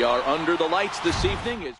We are under the lights this evening.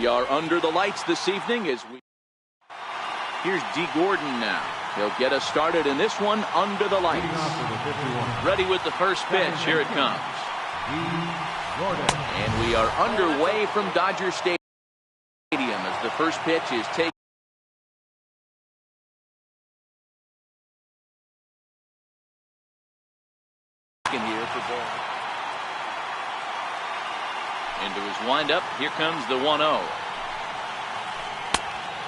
We are under the lights this evening as we. Here's D. Gordon now. He'll get us started in this one under the lights. Ready with the first pitch. Here it comes. And we are underway from Dodger Stadium as the first pitch is taken. Here for ball. Into his windup. Here comes the 1-0.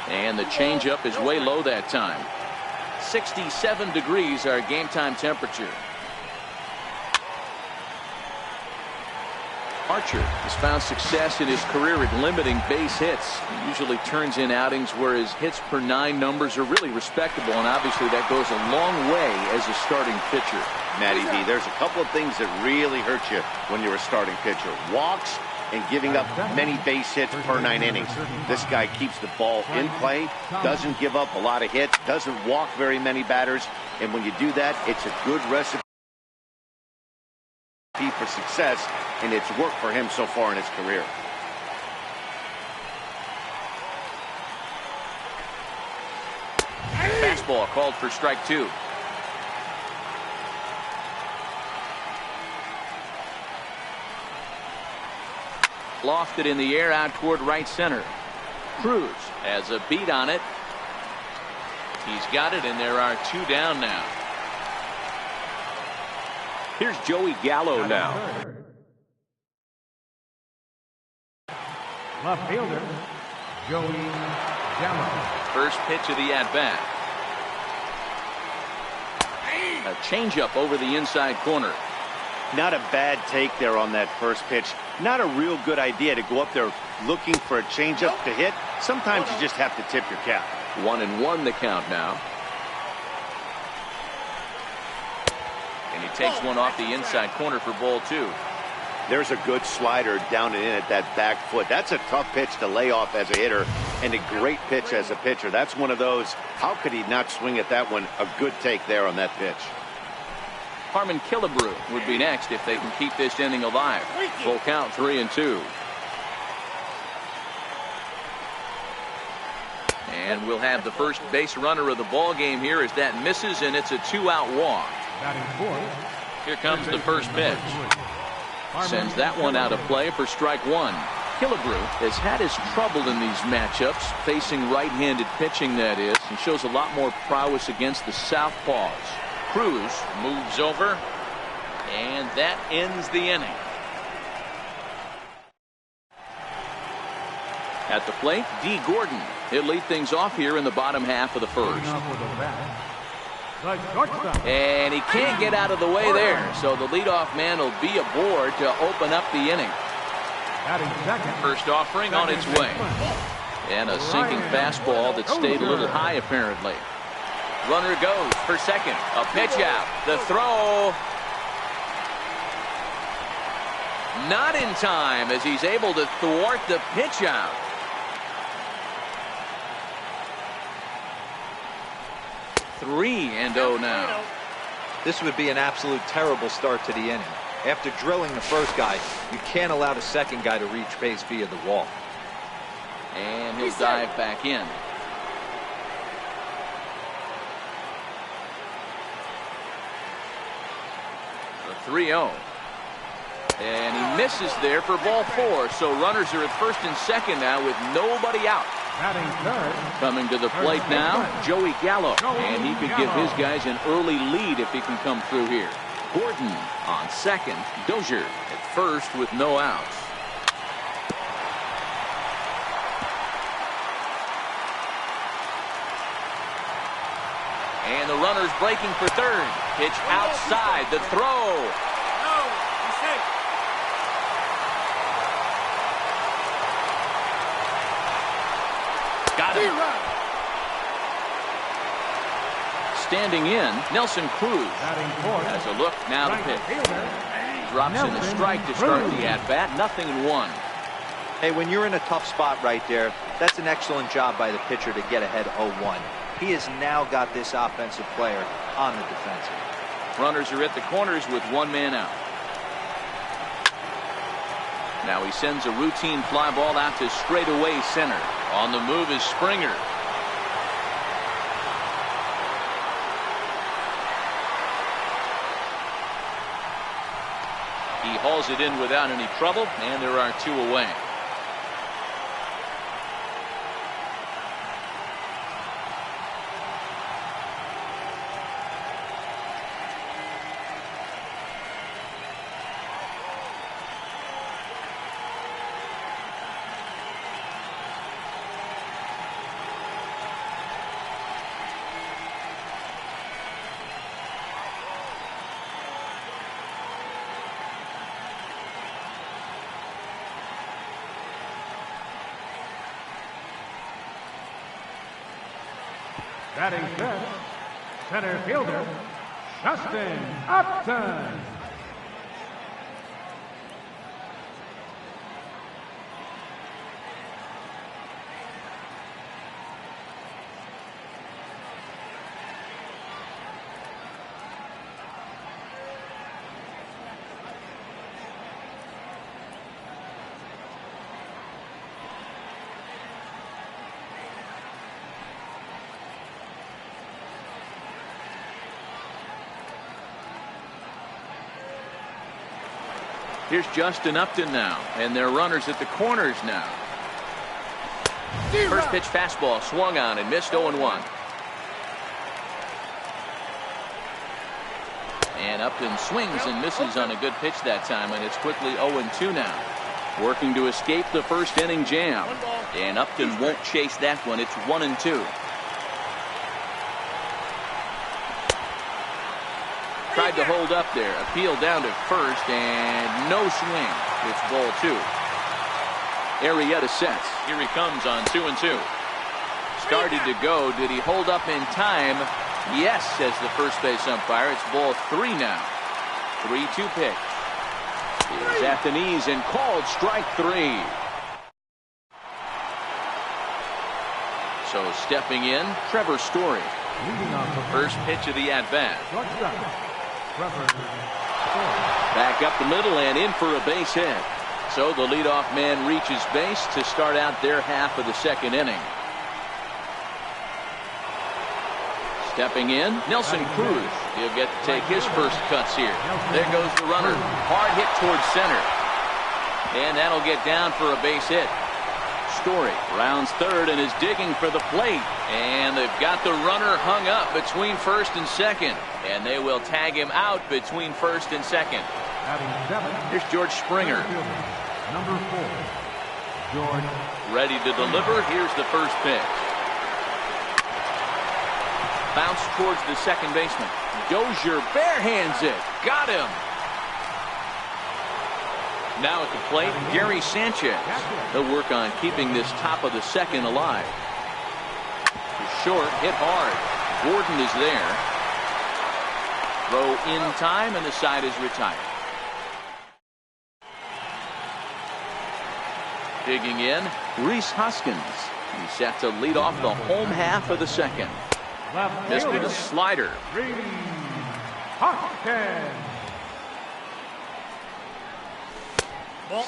And the changeup is way low that time. 67 degrees our game time temperature. Archer has found success in his career at limiting base hits. He usually turns in outings where his hits per 9 numbers are really respectable, and obviously that goes a long way as a starting pitcher. Matty V, there's a couple of things that really hurt you when you're a starting pitcher. Walks and giving up many base hits per 9 innings. This guy keeps the ball in play, doesn't give up a lot of hits, doesn't walk very many batters, and when you do that, it's a good recipe for success, and it's worked for him so far in his career. Fastball called for strike 2. Lofted in the air out toward right center. Cruz has a beat on it. He's got it, and there are 2 down now. Here's Joey Gallo now. Left fielder, Joey Gallo. First pitch of the at-bat. A changeup over the inside corner. Not a bad take there on that first pitch. Not a real good idea to go up there looking for a changeup to hit. Sometimes you just have to tip your cap. 1-1 the count now. And he takes one off the inside corner for ball 2. There's a good slider down and in at that back foot. That's a tough pitch to lay off as a hitter, and a great pitch as a pitcher. That's one of those, how could he not swing at that one? A good take there on that pitch. Harmon Killebrew would be next if they can keep this inning alive. Full count, 3-2. And we'll have the first base runner of the ball game here as that misses, and it's a 2-out walk. Here comes the first pitch. Sends that one out of play for strike 1. Killebrew has had his trouble in these matchups, facing right-handed pitching, that is, and shows a lot more prowess against the southpaws. Cruz moves over, and that ends the inning. At the plate, D. Gordon. He'll lead things off here in the bottom half of the first. And he can't get out of the way there, so the leadoff man will be aboard to open up the inning. First offering on its way. And a sinking fastball that stayed a little high apparently. Runner goes for second. A pitch out. The throw. Not in time as he's able to thwart the pitch out. Three and 0 now. This would be an absolute terrible start to the inning. After drilling the first guy, you can't allow the second guy to reach base via the wall. And he'll dive back in. The 3-0. And he misses there for ball 4. So runners are at first and second now with nobody out. Coming to the plate now, Joey Gallo. And he could give his guys an early lead if he can come through here. Gordon on second. Dozier at first with no outs. And the runner's breaking for third. Pitch outside. The throw. Got it. Standing in, Nelson Cruz has a look now to pitch. Drops in a strike to start the at-bat. 0-1. Hey, when you're in a tough spot right there, that's an excellent job by the pitcher to get ahead 0-1. He has now got this offensive player on the defensive. Runners are at the corners with one man out. Now he sends a routine fly ball out to straightaway center. On the move is Springer. He hauls it in without any trouble, and there are 2 away. Batting fifth, center fielder, Justin Upton. Here's Justin Upton now, and they're runners at the corners now. First pitch fastball swung on and missed 0-1. And Upton swings and misses on a good pitch that time, and it's quickly 0-2 now. Working to escape the first inning jam, and Upton won't chase that one. It's 1-2. Tried to hold up there, appeal down to first, and no swing. It's ball 2. Arrieta sets. Here he comes on 2-2. Started to go. Did he hold up in time? Yes, says the first base umpire. It's ball 3 now. 3-2 pitch. He's at the knees and called strike 3. So stepping in, Trevor Story. First pitch of the at-bat. Back up the middle and in for a base hit. So the leadoff man reaches base to start out their half of the second inning. Stepping in, Nelson Cruz. He'll get to take his first cuts here. There goes the runner. Hard hit towards center. And that'll get down for a base hit. Story rounds third and is digging for the plate. And they've got the runner hung up between first and second. And they will tag him out between first and second. Here's George Springer. Number 4, George. Ready to deliver. Here's the first pitch. Bounce towards the second baseman. Dozier barehands it. Got him. Now at the plate, Gary Sanchez. He'll work on keeping this top of the second alive. Short, hit hard. Gordon is there. Throw in time, and the side is retired. Digging in, Reese Hoskins. He's set to lead off the home half of the second. Missed with a slider.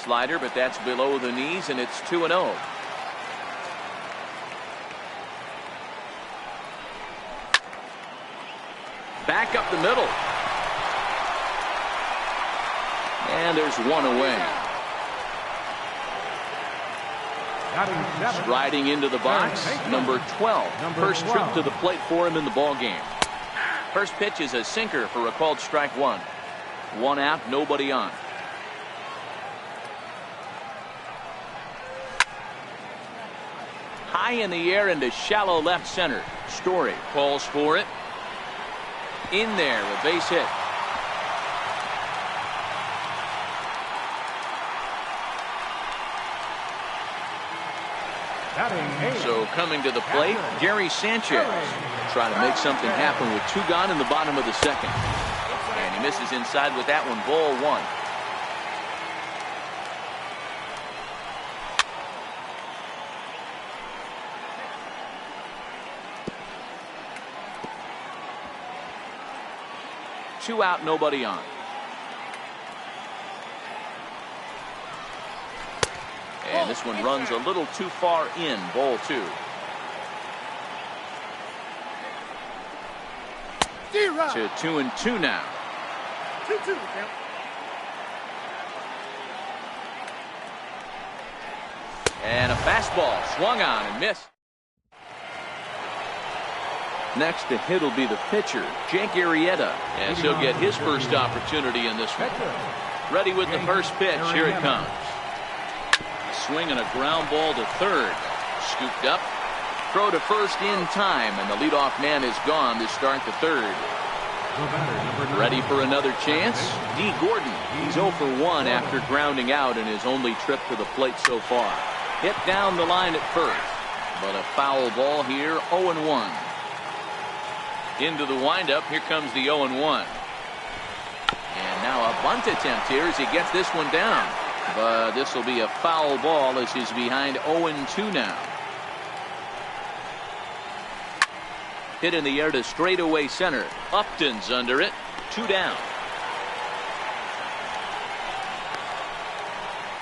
Slider, but that's below the knees, and it's 2-0. Back up the middle. And there's one away. Striding into the box, number 12. First trip to the plate for him in the ball game. First pitch is a sinker for a called strike 1. 1 out, nobody on. High in the air into shallow left center. Story calls for it. In there, a base hit. So coming to the plate, Gary Sanchez. Trying to make something happen with 2 gone in the bottom of the second. And he misses inside with that one, ball 1. Two out, nobody on. And this one runs a little too far in. Ball 2. To 2-2 now. 2-2. And a fastball swung on and missed. Next to hit will be the pitcher, Jake Arrieta, as he'll get his first opportunity in this one. Ready with the first pitch. Here it comes. Swing and a ground ball to third. Scooped up. Throw to first in time, and the leadoff man is gone to start the third. Ready for another chance? D. Gordon. He's 0 for 1 after grounding out in his only trip to the plate so far. Hit down the line at first, but a foul ball here. 0-1. Into the windup. Here comes the 0-1. And now a bunt attempt here as he gets this one down. But this will be a foul ball as he's behind 0-2 now. Hit in the air to straightaway center. Upton's under it. 2 down.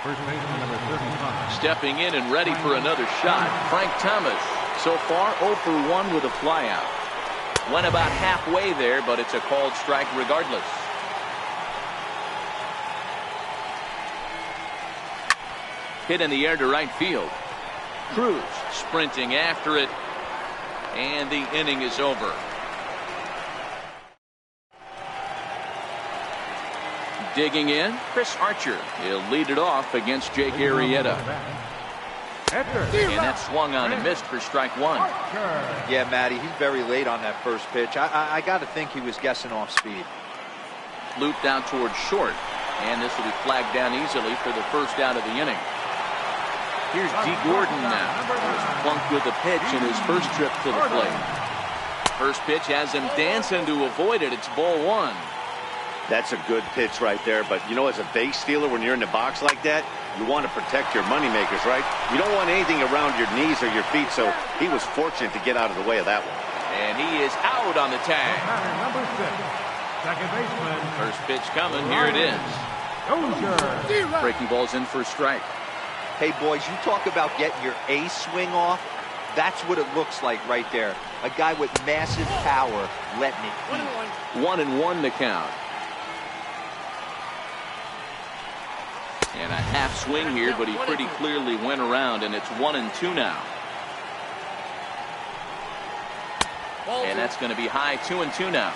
First baseman number 35. Stepping in and ready for another shot. Frank Thomas. So far 0 for 1 with a flyout. Went about halfway there, but it's a called strike regardless. Hit in the air to right field. Cruz sprinting after it. And the inning is over. Digging in, Chris Archer. He'll lead it off against Jake Arrieta. And that swung on and missed for strike 1. Yeah, Matty, he's very late on that first pitch. I got to think he was guessing off speed. Looped out towards short. And this will be flagged down easily for the first out of the inning. Here's D. Gordon now. Plunked with a pitch in his first trip to the plate. First pitch has him dancing to avoid it. It's ball 1. That's a good pitch right there. But, you know, as a base stealer, when you're in the box like that, you want to protect your moneymakers, right? You don't want anything around your knees or your feet, so he was fortunate to get out of the way of that one. And he is out on the tag. Number 6, second baseman. First pitch coming. Here it is. Breaking ball's in for a strike. Hey, boys, you talk about getting your A swing off. That's what it looks like right there. A guy with massive power letting it eat. 1-1 the count. And a half swing here, but he pretty clearly went around, and it's 1-2 now. And that's going to be high. 2-2 now.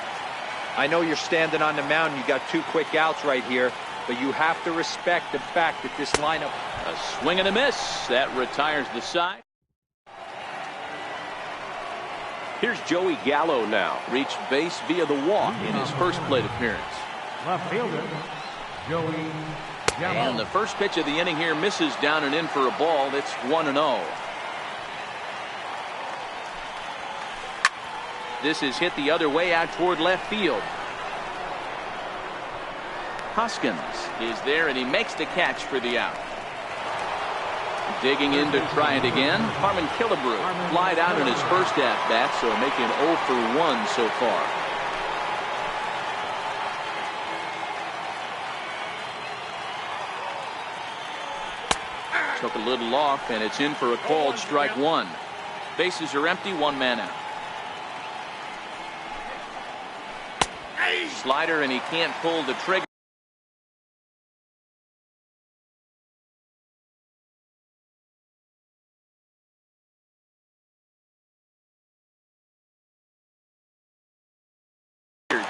I know you're standing on the mound. You got 2 quick outs right here, but you have to respect the fact that this lineup. A swing and a miss. That retires the side. Here's Joey Gallo now. Reached base via the walk in his first plate appearance. Left fielder, Joey Gallo. And the first pitch of the inning here misses down and in for a ball. It's 1-0. This is hit the other way out toward left field. Hoskins is there, and he makes the catch for the out. Digging in to try it again. Harmon Killebrew flied out in his first at-bat, so making 0 for 1 so far. Took a little off, and it's in for a called strike 1. Bases are empty, 1 man out. Slider, and he can't pull the trigger.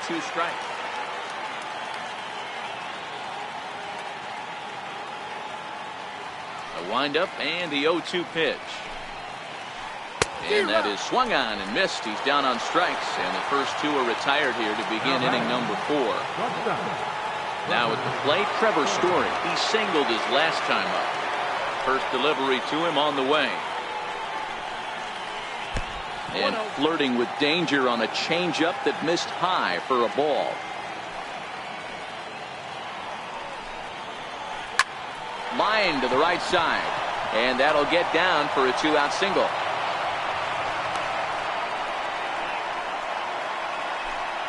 Two strikes. A windup and the 0-2 pitch. And that is swung on and missed. He's down on strikes, and the first 2 are retired here to begin inning number 4. Now at the plate, Trevor Story. He singled his last time up. First delivery to him on the way. And flirting with danger on a changeup that missed high for a ball. Line to the right side. And that'll get down for a 2-out single.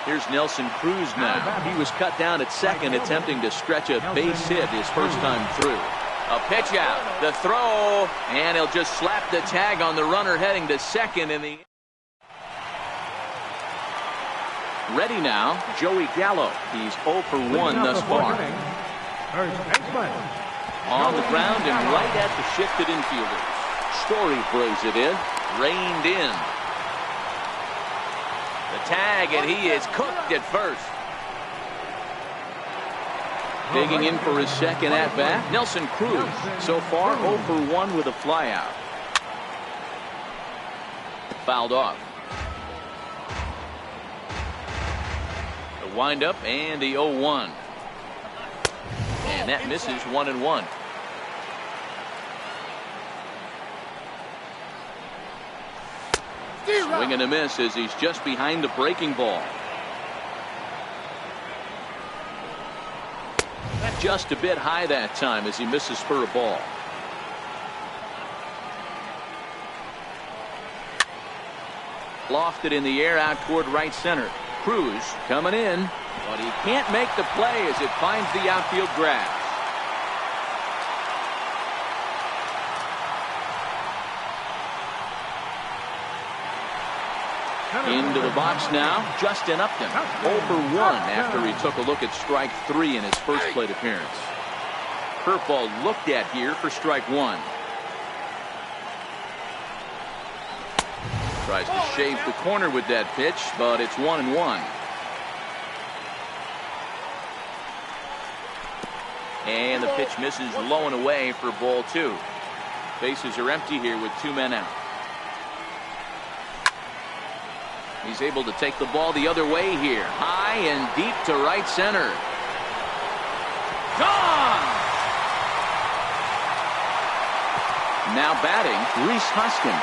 Here's Nelson Cruz now. He was cut down at second, attempting to stretch a base hit his first time through. A pitch out, the throw, and he'll just slap the tag on the runner heading to second in the. Ready now, Joey Gallo. He's 0 for 1 thus far. On the ground and right at the shifted infielders. Story throws it in, reined in. The tag, and he is cooked at first. Digging in for his second at-bat, Nelson Cruz. So far, 0 for 1 with a flyout. Fouled off. The windup and the 0-1. And that misses 1-1. Swing and a miss as he's just behind the breaking ball. Just a bit high that time as he misses for a ball. Lofted in the air out toward right center. Cruz coming in, but he can't make the play as it finds the outfield grass. Into the box now, Justin Upton, 0 for 1 after he took a look at strike 3 in his first plate appearance. Curveball looked at here for strike 1. Tries to shave the corner with that pitch, but it's 1-1. And the pitch misses low and away for ball 2. Bases are empty here with 2 men out. He's able to take the ball the other way here. High and deep to right center. Gone! Now batting, Rhys Hoskins.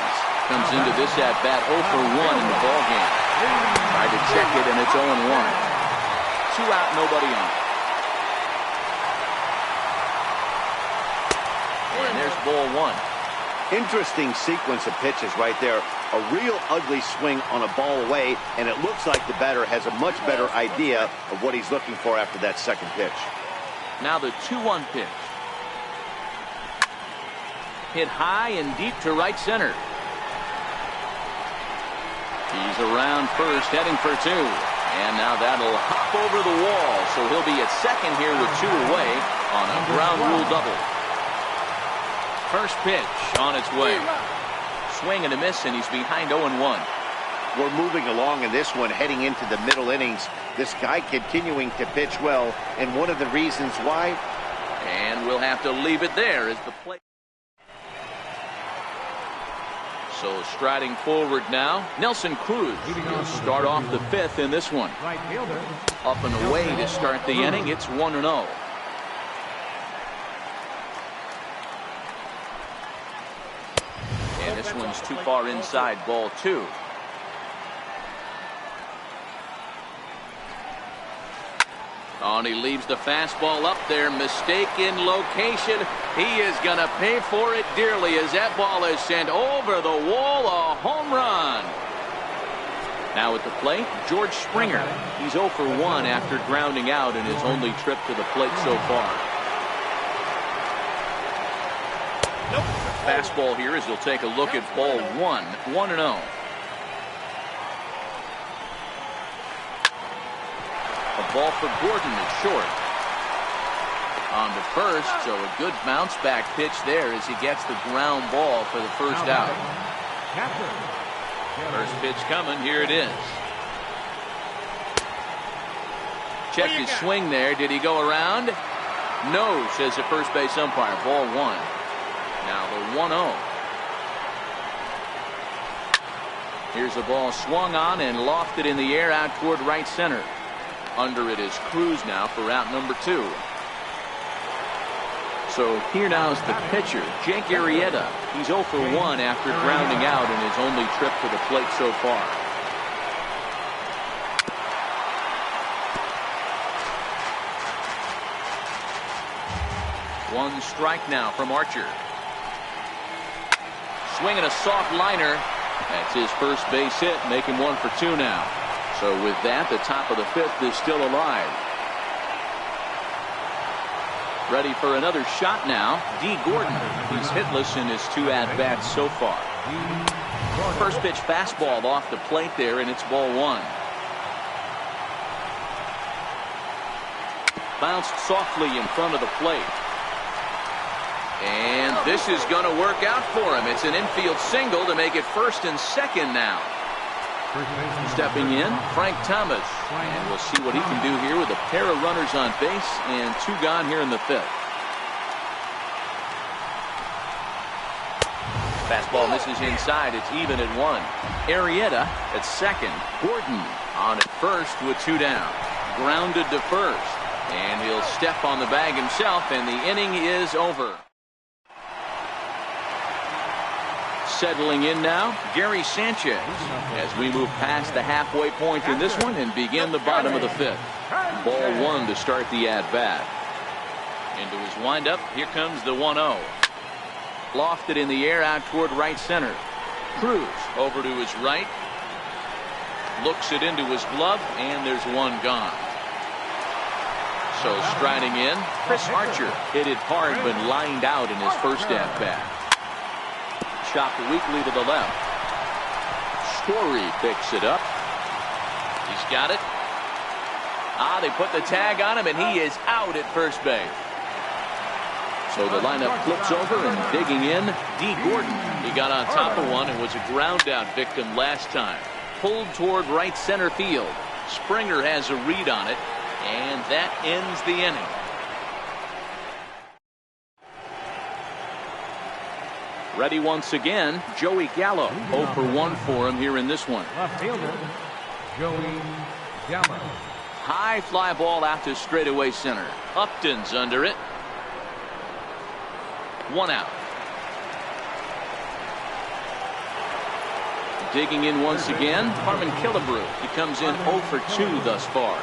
Comes into this at-bat 0 for 1 in the ballgame. Tried to check it, and it's 0-1. 2 out, nobody on. And there's ball 1. Interesting sequence of pitches right there. A real ugly swing on a ball away, and it looks like the batter has a much better idea of what he's looking for after that second pitch. Now the 2-1 pitch. Hit high and deep to right center. He's around first, heading for 2. And now that'll hop over the wall, so he'll be at second here with 2 away on a ground rule double. First pitch on its way. Swing and a miss, and he's behind 0-1. We're moving along in this one, heading into the middle innings. This guy continuing to pitch well, and one of the reasons why. And we'll have to leave it there as the play. So striding forward now, Nelson Cruz will start off the 5th in this one. Up and away to start the inning. It's 1-0. And this one's too far inside, ball 2. Oh, and he leaves the fastball up there. Mistaken location. He is going to pay for it dearly as that ball is sent over the wall. A home run. Now at the plate, George Springer. He's 0 for 1 after grounding out in his only trip to the plate so far. Fastball here as he'll take a look at ball 1. 1-0. A ball for Gordon is short. On to first, so a good bounce back pitch there as he gets the ground ball for the first out. First pitch coming, here it is. Check his swing there. Did he go around? No, says the first base umpire. Ball 1. Now the 1-0. Here's the ball swung on and lofted in the air out toward right center. Under it is Cruz now for out number 2. So here now is the pitcher, Jake Arrieta. He's 0 for 1 after grounding out in his only trip to the plate so far. One strike now from Archer. Swinging a soft liner. That's his first base hit, making 1 for 2 now. So with that, the top of the 5th is still alive. Ready for another shot now. D. Gordon. He's hitless in his 2 at-bats so far. First pitch fastball off the plate there, and it's ball 1. Bounced softly in front of the plate. And this is going to work out for him. It's an infield single to make it first and second now. Stepping in, Frank Thomas. And we'll see what he can do here with a pair of runners on base and 2 gone here in the 5th. Fastball misses inside. It's even at 1. Arrieta at second. Gordon on at first with 2 down. Grounded to first. And he'll step on the bag himself, and the inning is over. Settling in now, Gary Sanchez, as we move past the halfway point in this one and begin the bottom of the 5th. Ball 1 to start the at-bat. Into his windup, here comes the 1-0. Lofted in the air out toward right center. Cruz over to his right. Looks it into his glove, and there's 1 gone. So striding in, Chris Archer hit it hard but lined out in his first at-bat. Chopped weakly to the left. Story picks it up. He's got it. They put the tag on him, and he is out at first base. So the lineup flips over, and digging in, D. Gordon. He got on top of one and was a ground out victim last time. Pulled toward right center field. Springer has a read on it, and that ends the inning. Ready once again, Joey Gallo. 0 for 1 for him here in this one. Left fielder, Joey Gallo. High fly ball out to straightaway center. Upton's under it. 1 out. Digging in once again, Harmon Killebrew. He comes in 0 for 2 thus far.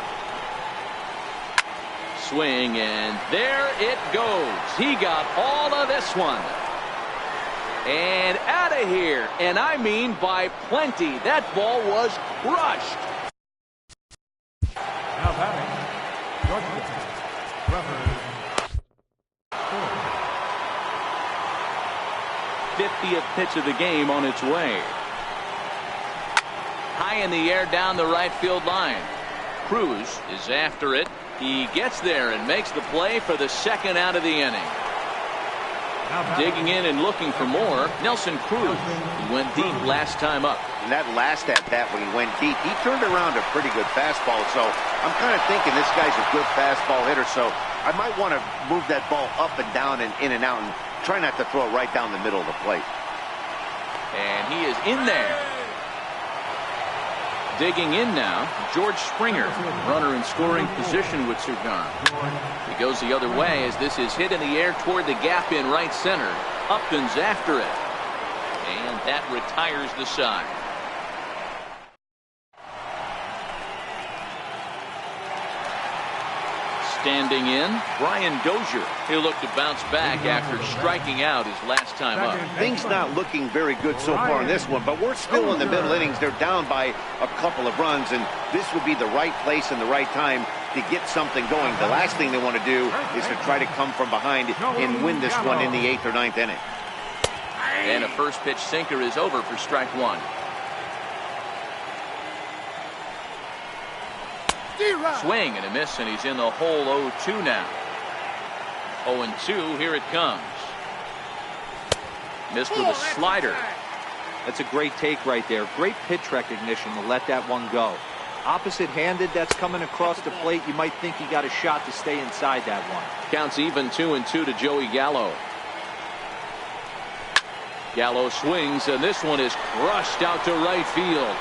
Swing, and there it goes. He got all of this one. And out of here. And I mean by plenty. That ball was crushed. Now batting, Georgia, Trevor. 50th pitch of the game on its way. High in the air down the right field line. Cruz is after it. He gets there and makes the play for the 2nd out of the inning. Digging in and looking for more, Nelson Cruz. He went deep last time up. And that last at-bat when he went deep, he turned around a pretty good fastball. So I'm kind of thinking this guy's a good fastball hitter. So I might want to move that ball up and down and in and out and try not to throw it right down the middle of the plate. And he is in there. Digging in now, George Springer, runner in scoring position with 2 gone. He goes the other way as this is hit in the air toward the gap in right center. Upton's after it. And that retires the side. Standing in, Brian Dozier. He'll look to bounce back after striking out his last time up. Things not looking very good so far in this one, but we're still in the middle innings. They're down by a couple of runs, and this would be the right place and the right time to get something going. The last thing they want to do is to try to come from behind and win this one in the 8th or 9th inning. And a first pitch sinker is over for strike 1. Swing and a miss, and he's in the hole 0-2 now. 0-2, here it comes. Missed with a slider. That's a great take right there. Great pitch recognition to let that one go. Opposite-handed, that's coming across the plate. You might think he got a shot to stay inside that one. Counts even 2-2 to Joey Gallo. Gallo swings, and this one is crushed out to right field.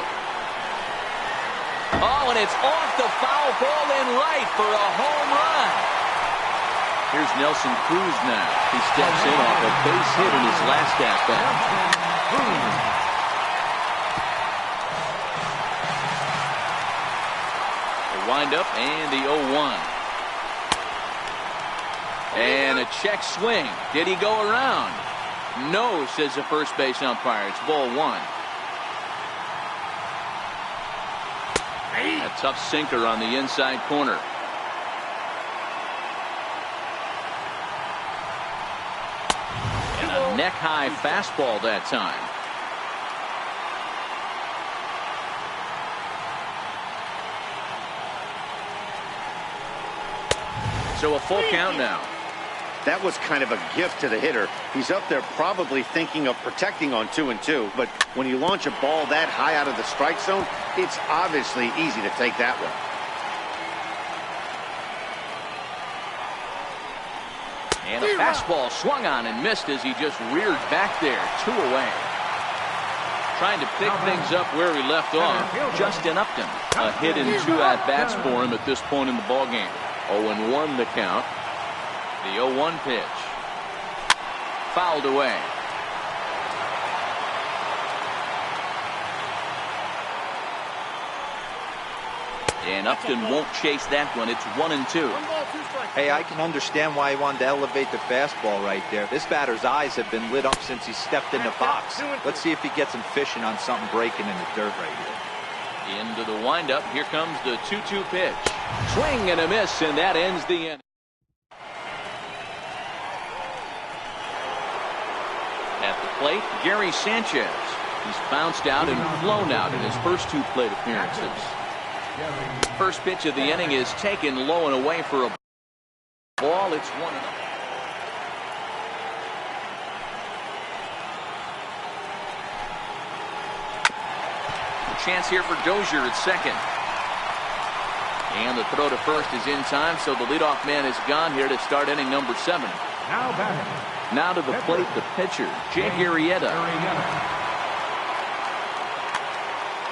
Oh, and it's off the foul ball in right for a home run. Here's Nelson Cruz now. He steps in off a base hit in his last at-bat. The windup and the 0-1. And a check swing. Did he go around? No, says the first base umpire. It's ball 1. A tough sinker on the inside corner. neck-high fastball that time. So a full count now. That was kind of a gift to the hitter. He's up there probably thinking of protecting on 2-2, but when you launch a ball that high out of the strike zone, it's obviously easy to take that one. And a fastball swung on and missed as he just reared back there. 2 away. Trying to pick things up where he left off. Justin Upton. A hit in 2 at-bats for him at this point in the ballgame. 0-1 the count. The 0-1 pitch. Fouled away. And Upton won't chase that one. It's 1-2. Hey, I can understand why he wanted to elevate the fastball right there. This batter's eyes have been lit up since he stepped in the box. Let's see if he gets him fishing on something breaking in the dirt right here. Into the windup. Here comes the 2-2 pitch. Swing and a miss, and that ends the inning. At the plate, Gary Sanchez. He's bounced out and flown out in his first 2 plate appearances. First pitch of the inning is taken low and away for a ball. It's 1-0. A chance here for Dozier at second. And the throw to first is in time, so the leadoff man is gone here to start inning number 7. Now to the plate, the pitcher, Jake Arrieta.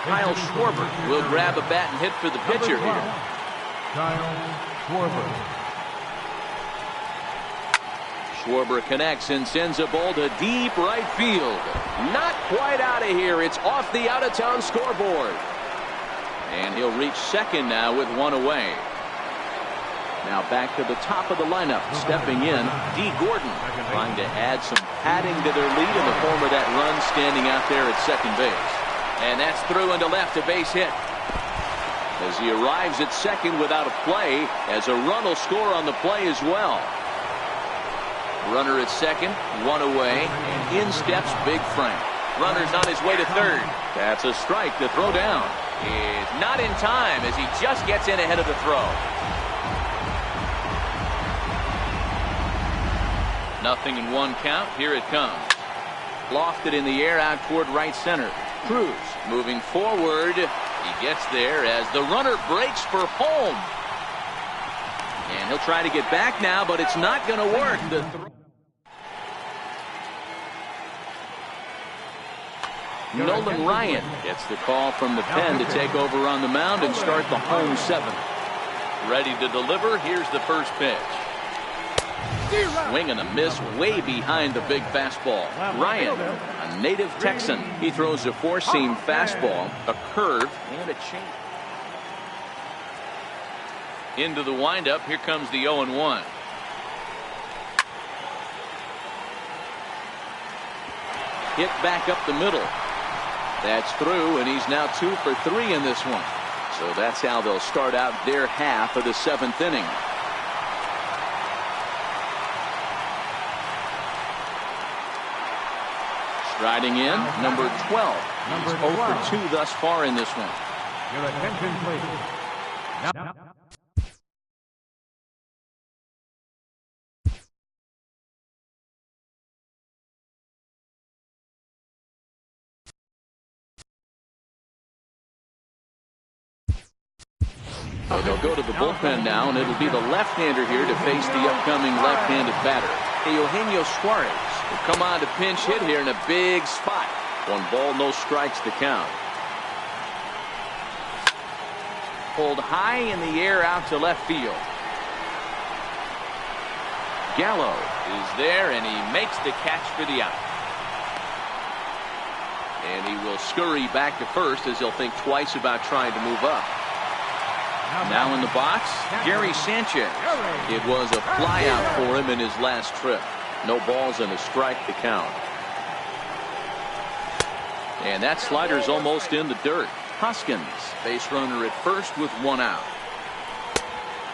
Kyle Schwarber will grab a bat and hit for the pitcher here. Kyle Schwarber. Schwarber connects and sends a ball to deep right field. Not quite out of here. It's off the out-of-town scoreboard. And he'll reach second now with 1 away. Now back to the top of the lineup. Stepping in, D. Gordon. Trying to add some padding to their lead in the form of that run standing out there at second base. And that's through into left, a base hit. As he arrives at second without a play, as a run will score on the play as well. Runner at second, 1 away, and in steps Big Frank. Runner's on his way to third. That's a strike. The throw down is not in time as he just gets in ahead of the throw. 0-1 count. Here it comes. Lofted in the air out toward right center. Cruz moving forward. He gets there as the runner breaks for home. And he'll try to get back now, but it's not going to work. The Nolan Ryan gets the call from the pen to take over on the mound and start the home 7th. Ready to deliver. Here's the first pitch. Swing and a miss way behind the big fastball. Ryan, a native Texan. He throws a 4-seam fastball, a curve, and a change. Into the windup. Here comes the 0-1. Hit back up the middle. That's through, and he's now 2 for 3 in this one. So that's how they'll start out their half of the 7th inning. Striding in, number 12. He's 0 for 2 thus far in this one. Your attention, please. Now. So they'll go to the bullpen now, and it'll be the left-hander here to face the upcoming left-handed batter. Eugenio Suarez will come on to pinch hit here in a big spot. 1 ball, no strikes to count. Pulled high in the air out to left field. Gallo is there, and he makes the catch for the out. And he will scurry back to first as he'll think twice about trying to move up. Now in the box, Gary Sanchez. It was a flyout for him in his last trip. No balls and a strike to count. And that slider's almost in the dirt. Hoskins, base runner at first with 1 out.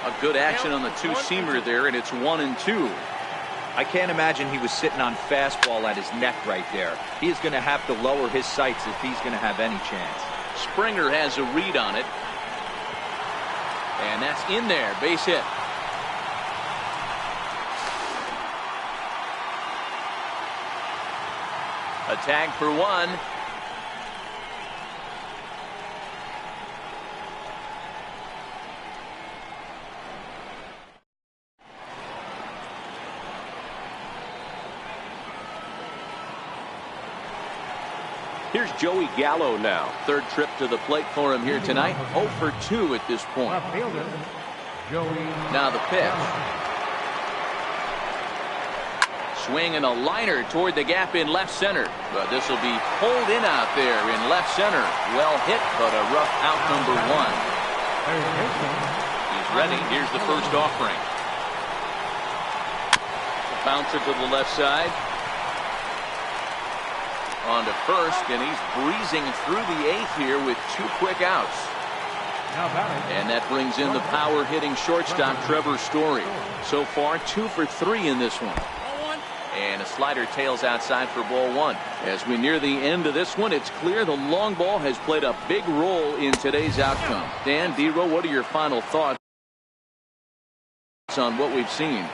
A good action on the 2-seamer there, and it's 1-2. I can't imagine he was sitting on fastball at his neck right there. He is going to have to lower his sights if he's going to have any chance. Springer has a read on it. And that's in there. Base hit. A tag for one. Here's Joey Gallo now. Third trip to the plate for him here tonight. 0 for 2 at this point. Now the pitch. Swing and a liner toward the gap in left center. But this will be pulled in out there in left center. Well hit, but a rough out number one. He's ready. Here's the first offering. Bouncer to the left side. On to first, and he's breezing through the eighth here with 2 quick outs. And that brings in the power hitting shortstop Trevor Story. So far 2 for 3 in this one. And a slider tails outside for ball 1. As we near the end of this one, it's clear the long ball has played a big role in today's outcome. Dan, D-Row, what are your final thoughts on what we've seen?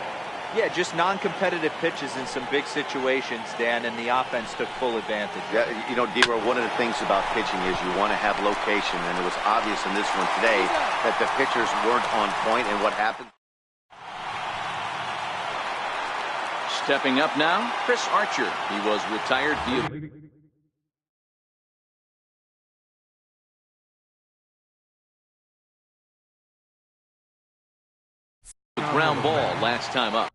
Yeah, just non-competitive pitches in some big situations, Dan, and the offense took full advantage. Yeah, you know, D-Row, one of the things about pitching is you want to have location, and it was obvious in this one today that the pitchers weren't on point, and what happened? Stepping up now, Chris Archer. He was retired via ground ball last time up.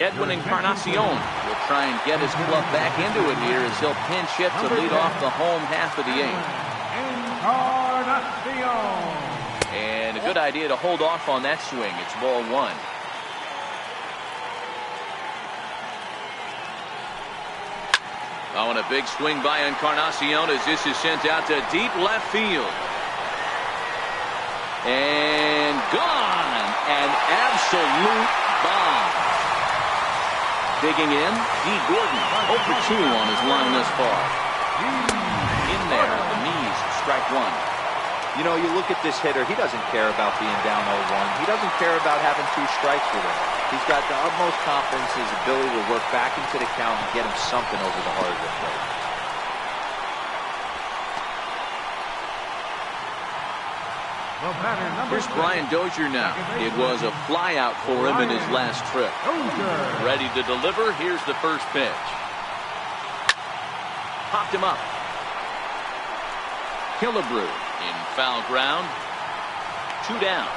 Edwin Encarnacion will try and get his club back into it here as he'll pinch hit to lead off the home half of the 8th. And a good idea to hold off on that swing. It's ball 1. Oh, and a big swing by Encarnacion as this is sent out to deep left field. And gone. An absolute bomb. Digging in, D. Gordon, 0 for 2 on his line thus far. In there, the knees, strike 1. You know, you look at this hitter, he doesn't care about being down 0-1. He doesn't care about having 2 strikes with him. He's got the utmost confidence in his ability to work back into the count and get him something over the heart of the plate. Here's Brian Dozier now. It was a fly out for him in his last trip. Ready to deliver. Here's the first pitch. Popped him up. Killebrew in foul ground. 2 down.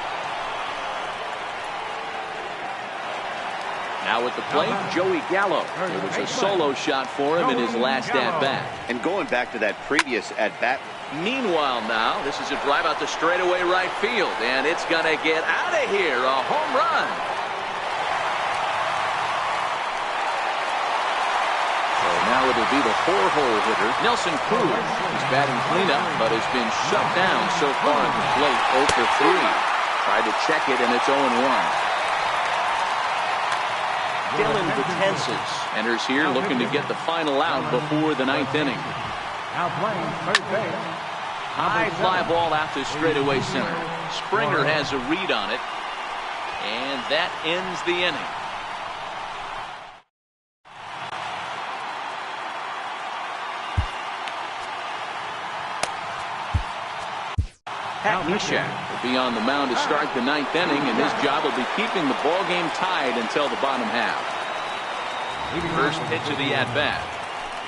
Now at the plate, Joey Gallo. It was a solo shot for him in his last at-bat. And going back to that previous at-bat. Meanwhile now, this is a drive out to straightaway right field, and it's going to get out of here. A home run. So now it'll be the 4-hole hitter, Nelson Cruz. He's batting cleanup, but has been shut down so far at the plate. 0 for 3. Tried to check it, and it's 0-1. Dylan Betances enters here looking to get the final out before the 9th inning. Now playing third base. High fly ball out to straightaway center. Springer has a read on it, and that ends the inning. Pat Neshek will be on the mound to start the 9th inning, and his job will be keeping the ball game tied until the bottom half. First pitch of the at-bat.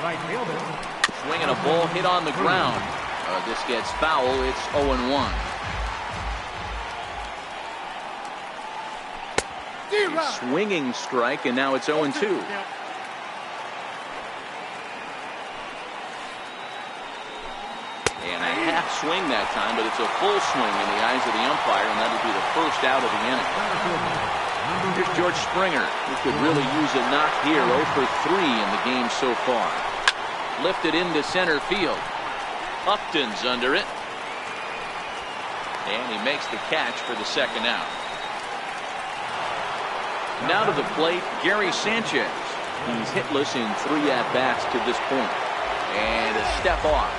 Right fielder. Swinging a ball hit on the ground. This gets foul. It's 0-1. Swinging strike, and now it's 0-2. And a half swing that time, but it's a full swing in the eyes of the umpire, and that'll be the first out of the inning. Here's George Springer, who could really use a knock here. 0 for 3 in the game so far. Lifted into center field. Upton's under it. And he makes the catch for the second out. Now to the plate, Gary Sanchez. He's hitless in 3 at-bats to this point. And a step off.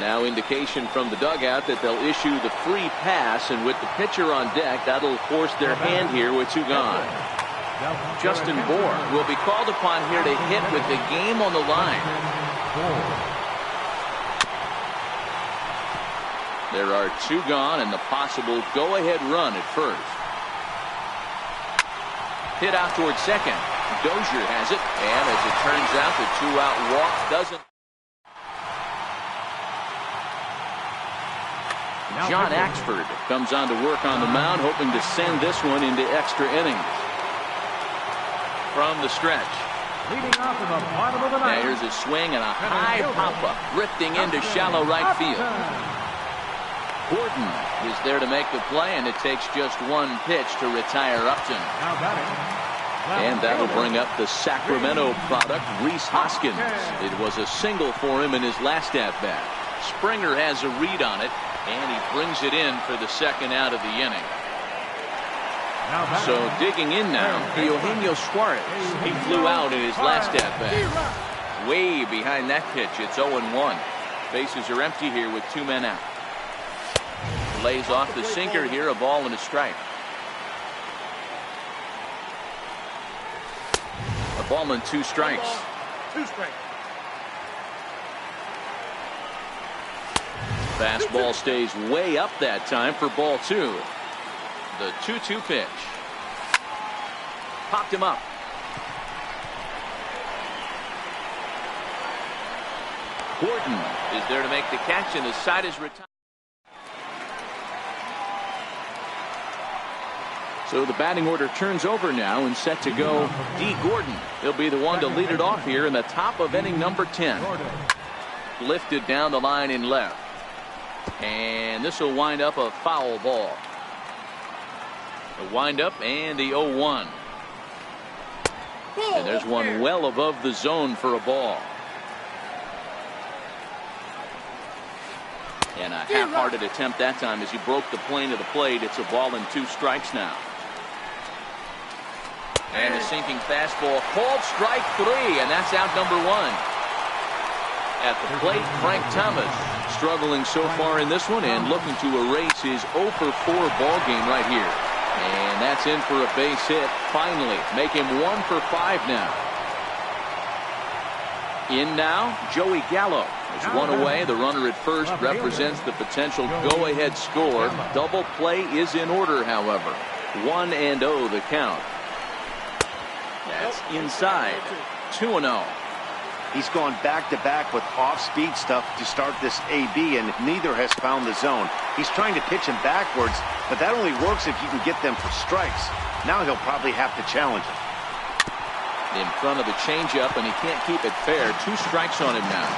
Now indication from the dugout that they'll issue the free pass, and with the pitcher on deck, that'll force their hand here with 2 gone. Justin Bour will be called upon here to hit with the game on the line. There are 2 gone and the possible go-ahead run at first. Hit out towards second. Dozier has it, and as it turns out, the 2-out walk doesn't. John Axford comes on to work on the mound, hoping to send this one into extra innings. From the stretch. Leading off in the bottom of the ninth. Now here's a swing and a high pop-up, drifting into shallow right field. Gordon is there to make the play, and it takes just 1 pitch to retire Upton. And that'll bring up the Sacramento product, Rhys Hoskins. It was a single for him in his last at-bat. Springer has a read on it, and he brings it in for the second out of the inning. So digging in now, Eugenio Suarez. He flew out in his last at-bat. Way behind that pitch, it's 0-1. Bases are empty here with 2 men out. Lays off the sinker here, a ball and a strike. A ball and 2 strikes. 2 strikes. Fastball stays way up that time for ball 2. The 2-2 pitch. Popped him up. Gordon is there to make the catch, and the side is retired. So the batting order turns over now, and set to go D. Gordon. He'll be the one to lead it off here in the top of inning number 10. Lifted down the line in left. And this will wind up a foul ball. The windup and the 0-1. And there's one well above the zone for a ball. And a half-hearted attempt that time as he broke the plane of the plate. It's a ball and 2 strikes now. And a sinking fastball called strike 3, and that's out number 1. At the plate, Frank Thomas struggling so far in this one and looking to erase his 0-for-4 ball game right here. And that's in for a base hit. Finally, make him 1-for-5 now. In now, Joey Gallo is 1 away. The runner at first represents the potential go-ahead score. Double play is in order, however. 1-0 the count. That's inside. 2-0. He's gone back-to-back with off-speed stuff to start this AB, and neither has found the zone. He's trying to pitch him backwards, but that only works if you can get them for strikes. Now he'll probably have to challenge him. In front of the changeup, and he can't keep it fair. 2 strikes on him now.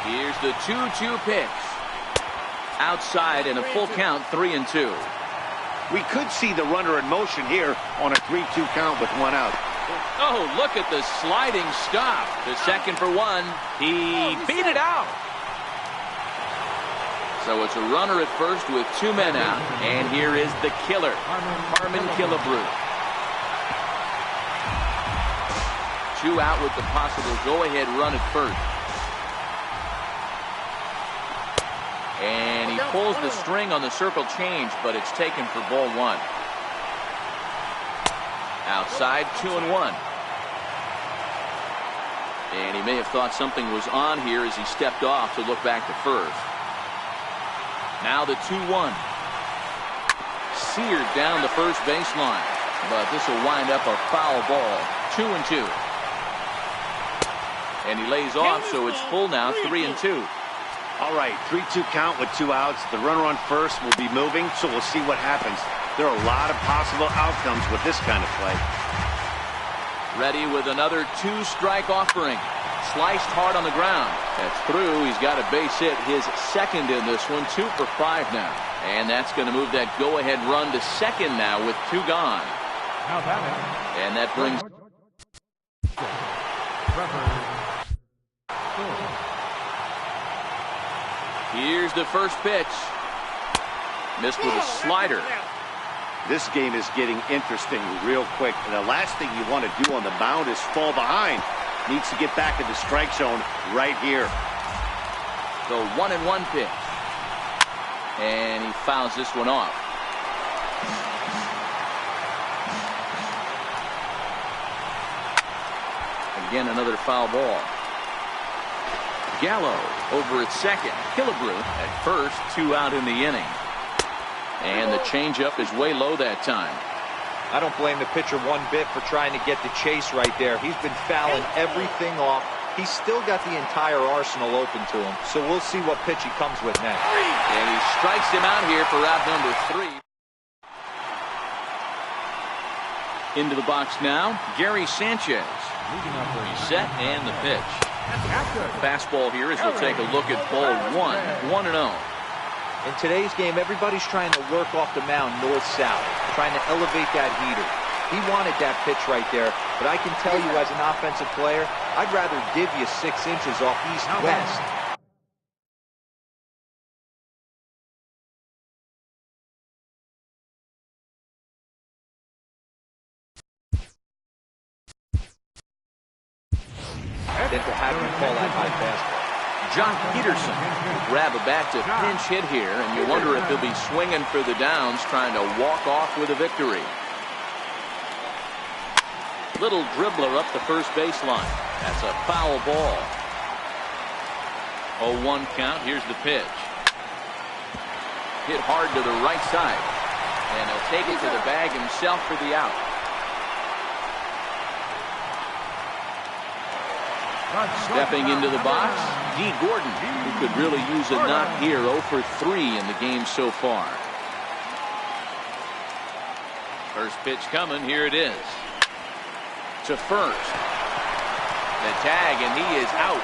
Here's the 2-2 pitch. Outside and a full count, 3-2. We could see the runner in motion here on a 3-2 count with 1 out. Oh, look at the sliding stop. The second for 1. He beat it out. So it's a runner at first with 2 men out. And here is the killer, Harmon Killebrew. 2 out with the possible go-ahead run at first. And he pulls the string on the circle change, but it's taken for ball 1. Outside, 2-1. And he may have thought something was on here as he stepped off to look back to first. Now the 2-1. Seared down the first baseline, but this will wind up a foul ball. 2-2. And he lays off, so it's full now, 3-2. All right, 3-2 count with 2 outs. The runner on first will be moving, so we'll see what happens. There are a lot of possible outcomes with this kind of play. Ready with another 2-strike offering. Sliced hard on the ground. That's through. He's got a base hit, his second in this one. 2 for 5 now. And that's going to move that go-ahead run to second now with 2 gone. And that brings... Here's the first pitch. Missed with a slider. This game is getting interesting real quick. And the last thing you want to do on the mound is fall behind. Needs to get back in the strike zone right here. The 1-1 pitch. And he fouls this one off. Again, another foul ball. Gallo over at second. Killebrew at first. 2 out in the inning. And the changeup is way low that time. I don't blame the pitcher one bit for trying to get the chase right there. He's been fouling everything off. He's still got the entire arsenal open to him. So we'll see what pitch he comes with next. And he strikes him out here for out number 3. Into the box now, Gary Sanchez. Set and the pitch. Fastball here as we'll take a look at ball 1. 1-0. In today's game, everybody's trying to work off the mound north-south, trying to elevate that heater. He wanted that pitch right there, but I can tell you as an offensive player, I'd rather give you 6 inches off east-west. Than to have you call that high fastball. Jock Peterson will grab a bat to pinch hit here, and you wonder if he'll be swinging for the downs, trying to walk off with a victory. Little dribbler up the first baseline. That's a foul ball. 0-1 count. Here's the pitch. Hit hard to the right side, and he'll take it to the bag himself for the out. Stepping into the box, D. Gordon, who could really use a knock here. 0 for 3 in the game so far. First pitch coming. Here it is. To first. The tag, and he is out.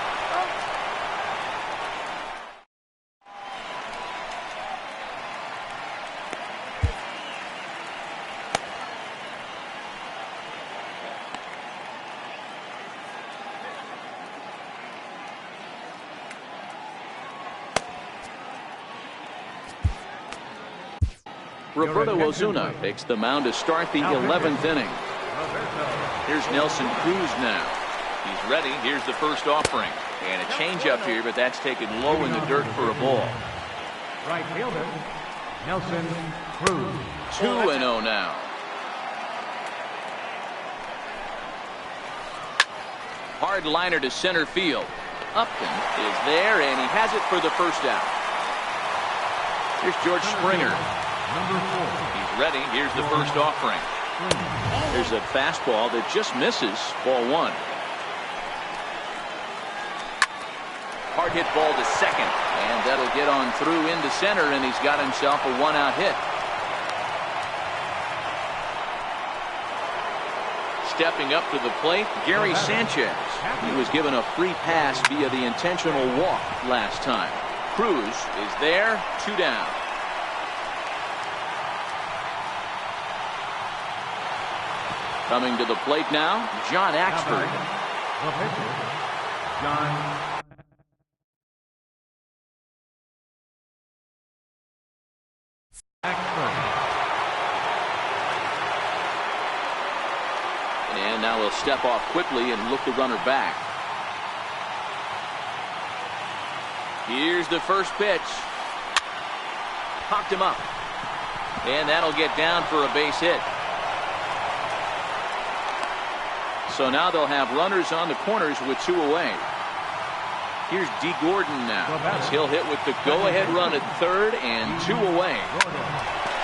Roberto Ozuna takes the mound to start the 11th inning. Here's Nelson Cruz now. He's ready. Here's the first offering. And a changeup here, but that's taken low in the dirt for a ball. Right fielder, Nelson Cruz. 2-0 now. Hard liner to center field. Upton is there, and he has it for the first out. Here's George Springer. He's ready. Here's the first offering. There's a fastball that just misses. Ball 1. Hard hit ball to second, and that'll get on through into center, and he's got himself a 1-out hit. Stepping up to the plate, Gary Sanchez. He was given a free pass via the intentional walk last time. Cruz is there. 2 down. Coming to the plate now, John Axford. John Axford. And now he'll step off quickly and look the runner back. Here's the first pitch. Popped him up. And that'll get down for a base hit. So now they'll have runners on the corners with 2 away. Here's D. Gordon now, as he'll hit with the go-ahead run at third and 2 away.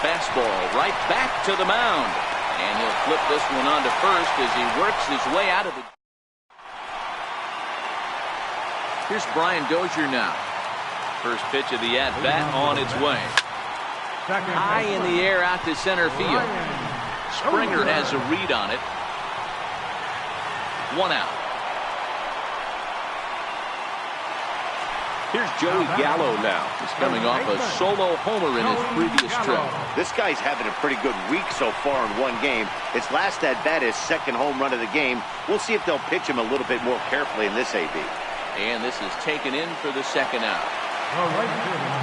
Fastball right back to the mound. And he'll flip this one on to first as he works his way out of the... Here's Brian Dozier now. First pitch of the at-bat on its way. High in the air out to center field. Springer has a read on it. 1 out. Here's Joey Gallo now. He's coming off a solo homer in his previous trip. This guy's having a pretty good week so far in one game. His last at-bat is second home run of the game. We'll see if they'll pitch him a little bit more carefully in this AB. And this is taken in for the second out.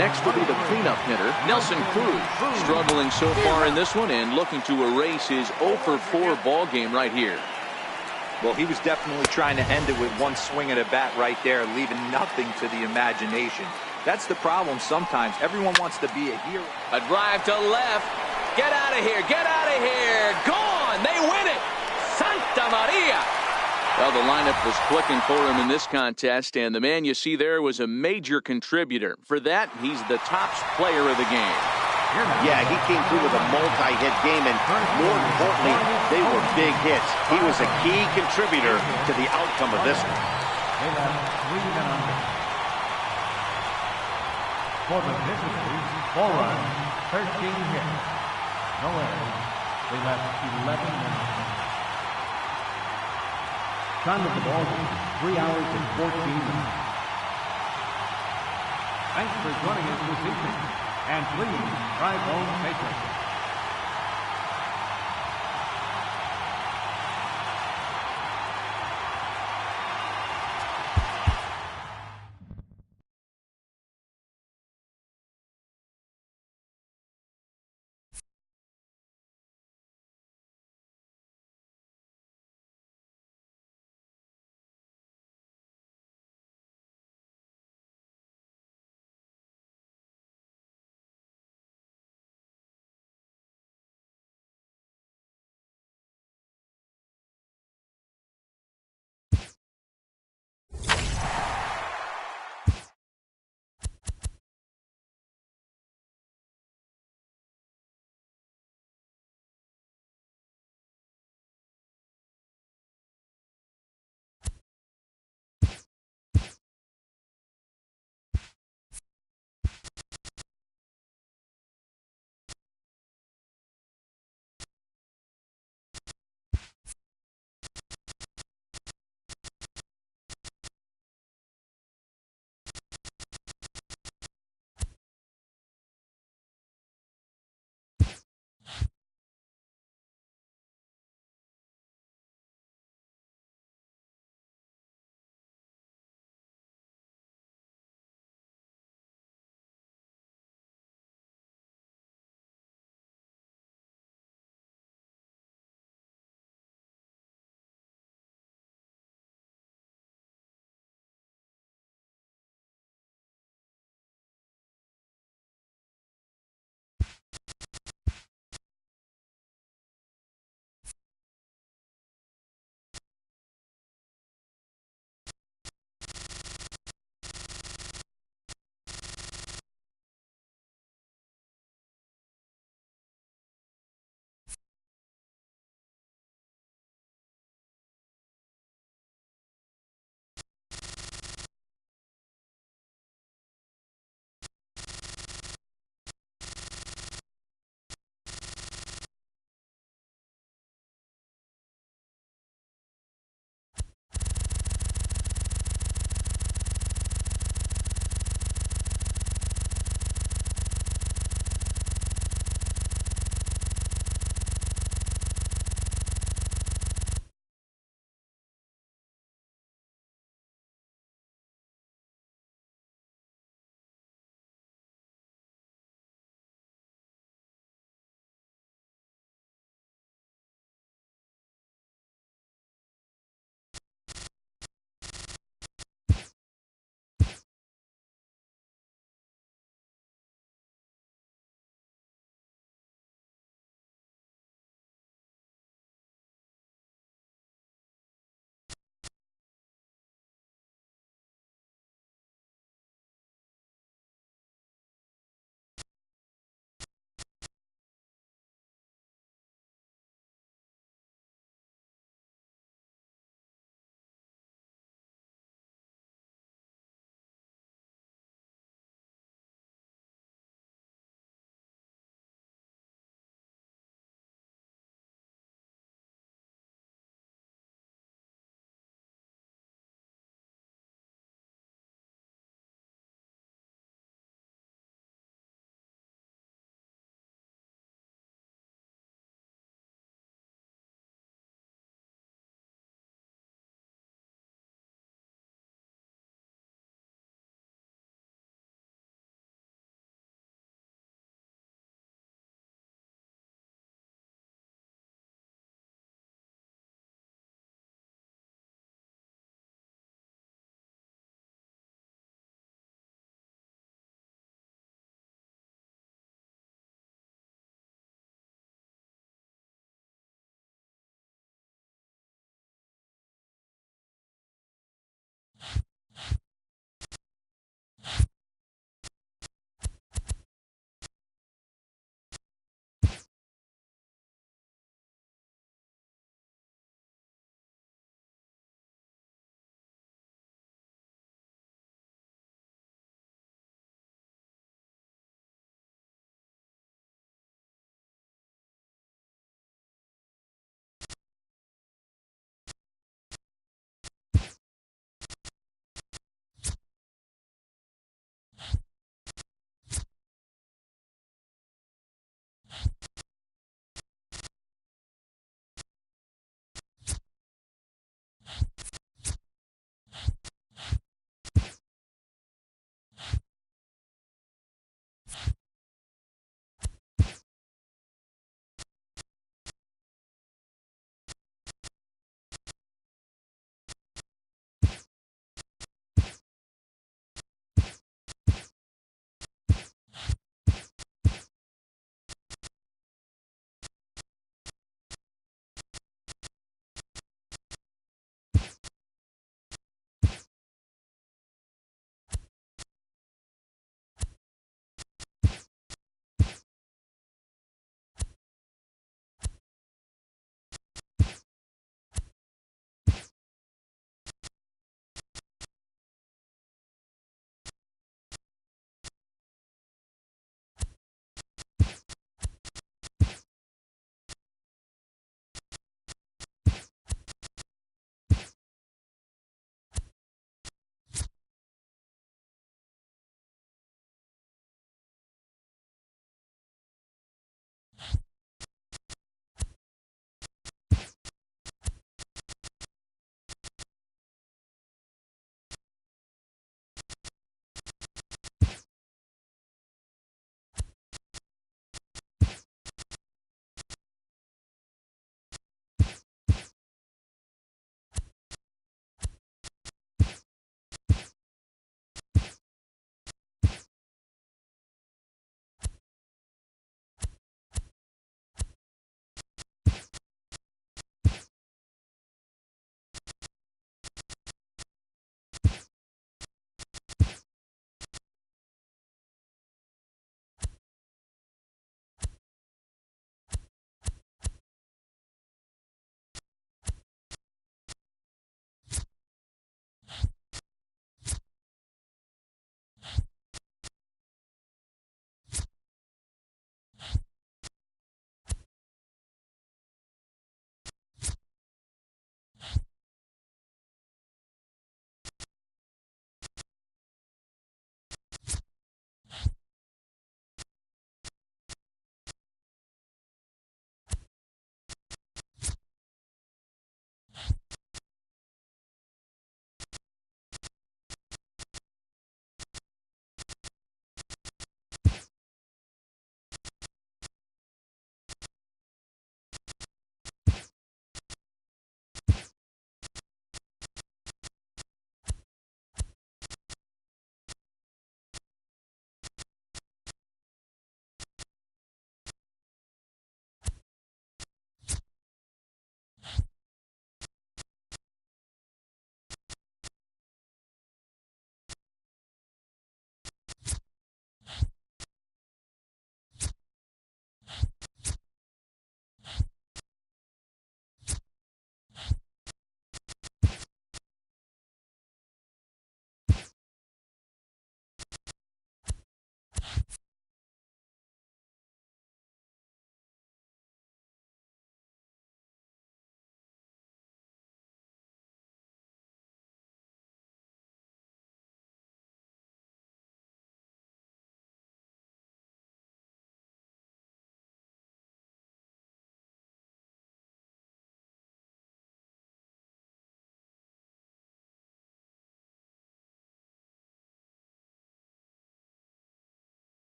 Next will be the cleanup hitter, Nelson Cruz. Struggling so far in this one and looking to erase his 0 for 4 ball game right here. Well, he was definitely trying to end it with one swing at a bat right there, leaving nothing to the imagination. That's the problem sometimes. Everyone wants to be a hero. A drive to left. Get out of here. Get out of here. Gone. They win it. Santa Maria. Well, the lineup was clicking for him in this contest, and the man you see there was a major contributor. For that, he's the top player of the game. Yeah, he came through with a multi-hit game, and more importantly, they were big hits. He was a key contributor to the outcome of this one. They left 3 men on base. For the visitors, 4 runs, 13 hits. No errors. They left 11 men on base. Time of the ball game, 3 hours and 14 minutes. Thanks for joining us this evening. And please, drive home safely.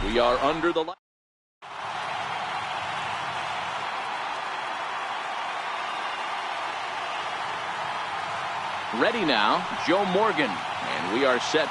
We are under the light. Ready now, Joe Morgan, and we are set.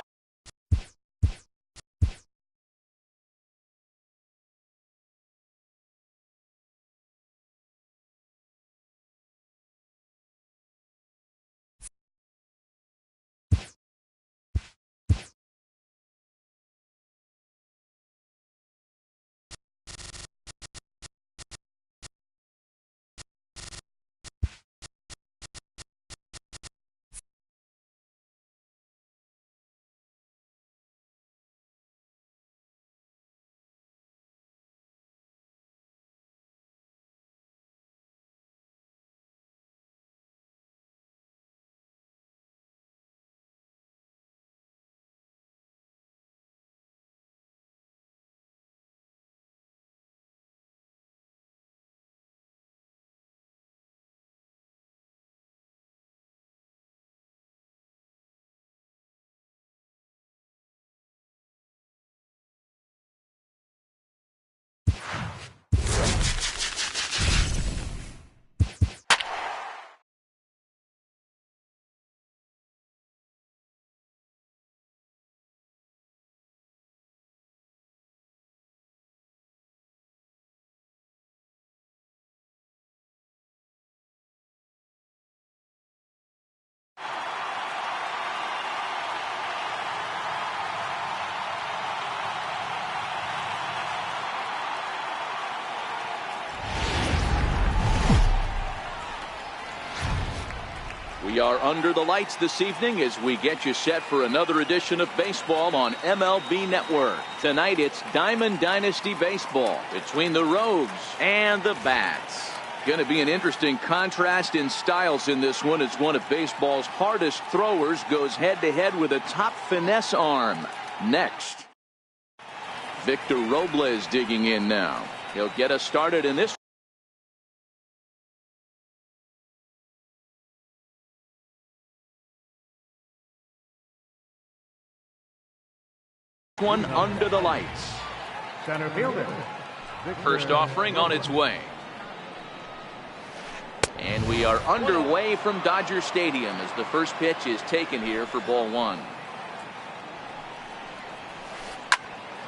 We are under the lights this evening as we get you set for another edition of baseball on MLB Network. Tonight it's Diamond Dynasty Baseball between the Rogues and the Bats. Going to be an interesting contrast in styles in this one as one of baseball's hardest throwers goes head-to-head with a top finesse arm. Next, Victor Robles digging in now. He'll get us started in this one under the lights. Center fielder. First offering on its way. And we are underway from Dodger Stadium as the first pitch is taken here for ball one.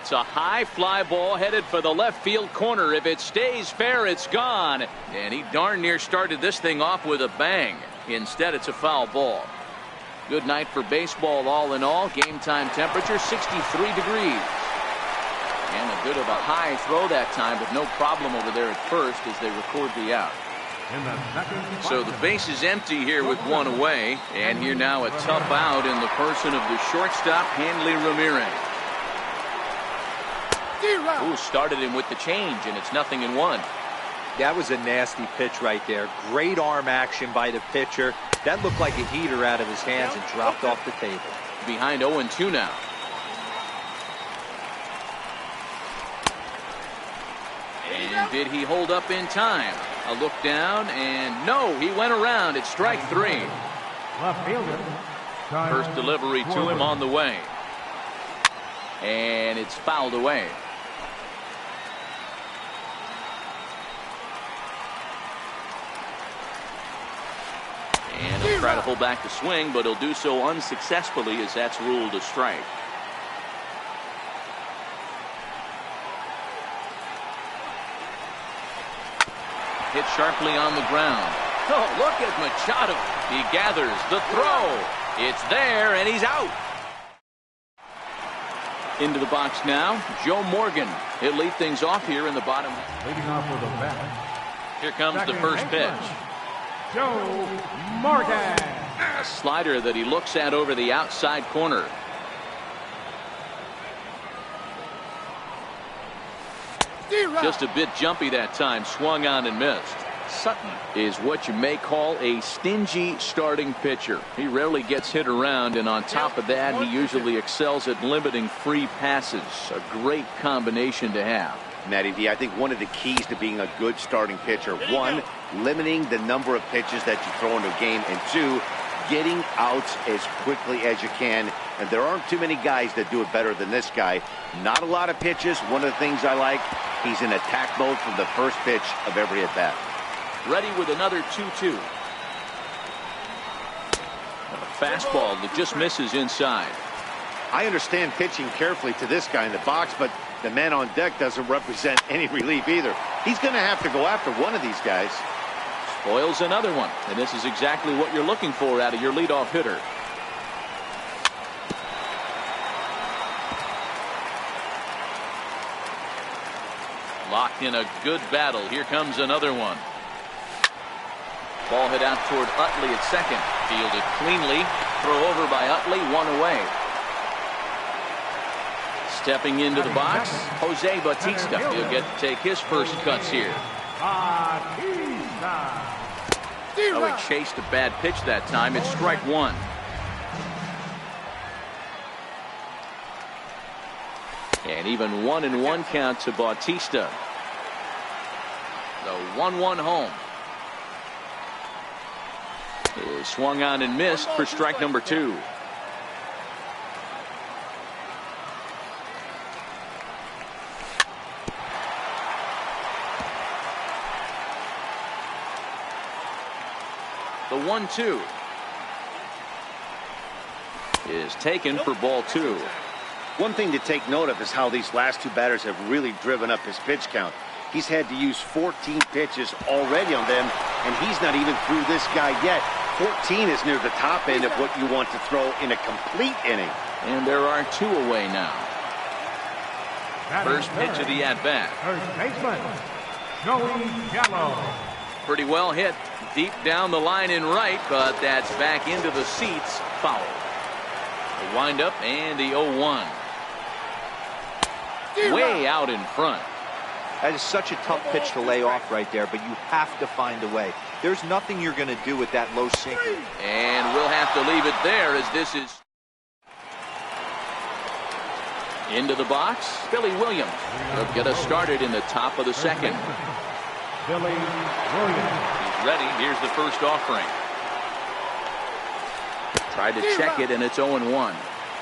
It's a high fly ball headed for the left field corner. If it stays fair, it's gone. And he darn near started this thing off with a bang. Instead, it's a foul ball. Good night for baseball all in all. Game time temperature 63 degrees. And a bit of a high throw that time, but no problem over there at first as they record the out. So the base is empty here with one away. And here now a tough out in the person of the shortstop, Hanley Ramirez. Who started him with the change, and it's 0-1. That was a nasty pitch right there. Great arm action by the pitcher. That looked like a heater out of his hands and dropped off the table. Behind 0-2 now. And did he hold up in time? A look down, and no, he went around. It's strike three. Left fielder. First delivery to him on the way. And it's fouled away. And he'll try to hold back the swing, but he'll do so unsuccessfully as that's ruled a strike. Hit sharply on the ground. Oh, look at Machado. He gathers the throw. It's there, and he's out. Into the box now, Joe Morgan. He'll lead things off here in the bottom. Leading off with a bat. Here comes the first pitch. Joe Morgan. A slider that he looks at over the outside corner. Just a bit jumpy that time, swung on and missed. Sutton is what you may call a stingy starting pitcher. He rarely gets hit around, and on top of that, he usually excels at limiting free passes. A great combination to have. Matty V, I think one of the keys to being a good starting pitcher, one, limiting the number of pitches that you throw into a game, and two, getting outs as quickly as you can, and there aren't too many guys that do it better than this guy. Not a lot of pitches. One of the things I like, he's in attack mode from the first pitch of every at-bat. Ready with another 2-2. A fastball that just misses inside. I understand pitching carefully to this guy in the box, but the man on deck doesn't represent any relief either. He's going to have to go after one of these guys. Spoils another one, and this is exactly what you're looking for out of your leadoff hitter. Locked in a good battle. Here comes another one. Ball hit out toward Utley at second. Fielded cleanly. Throw over by Utley, one away. Stepping into the box, Jose Bautista. He'll get to take his first cuts here. Oh, he chased a bad pitch that time. It's strike one. And even 1-1 count to Bautista. The 1-1 home. Is swung on and missed for strike number 2. The 1-2 is taken for ball 2. One thing to take note of is how these last two batters have really driven up his pitch count. He's had to use 14 pitches already on them, and he's not even through this guy yet. 14 is near the top end of what you want to throw in a complete inning. And there are 2 away now. First pitch of the at-bat. First baseman, Joey Gallo. Pretty well hit deep down the line in right, but that's back into the seats. Foul. The windup and the 0-1. Way out in front. That is such a tough pitch to lay off right there, but you have to find a way. There's nothing you're going to do with that low sinker. And we'll have to leave it there as this is into the box. Billy Williams will get us started in the top of the second. Billy Williams. He's ready. Here's the first offering. Tried to check it, and it's 0-1.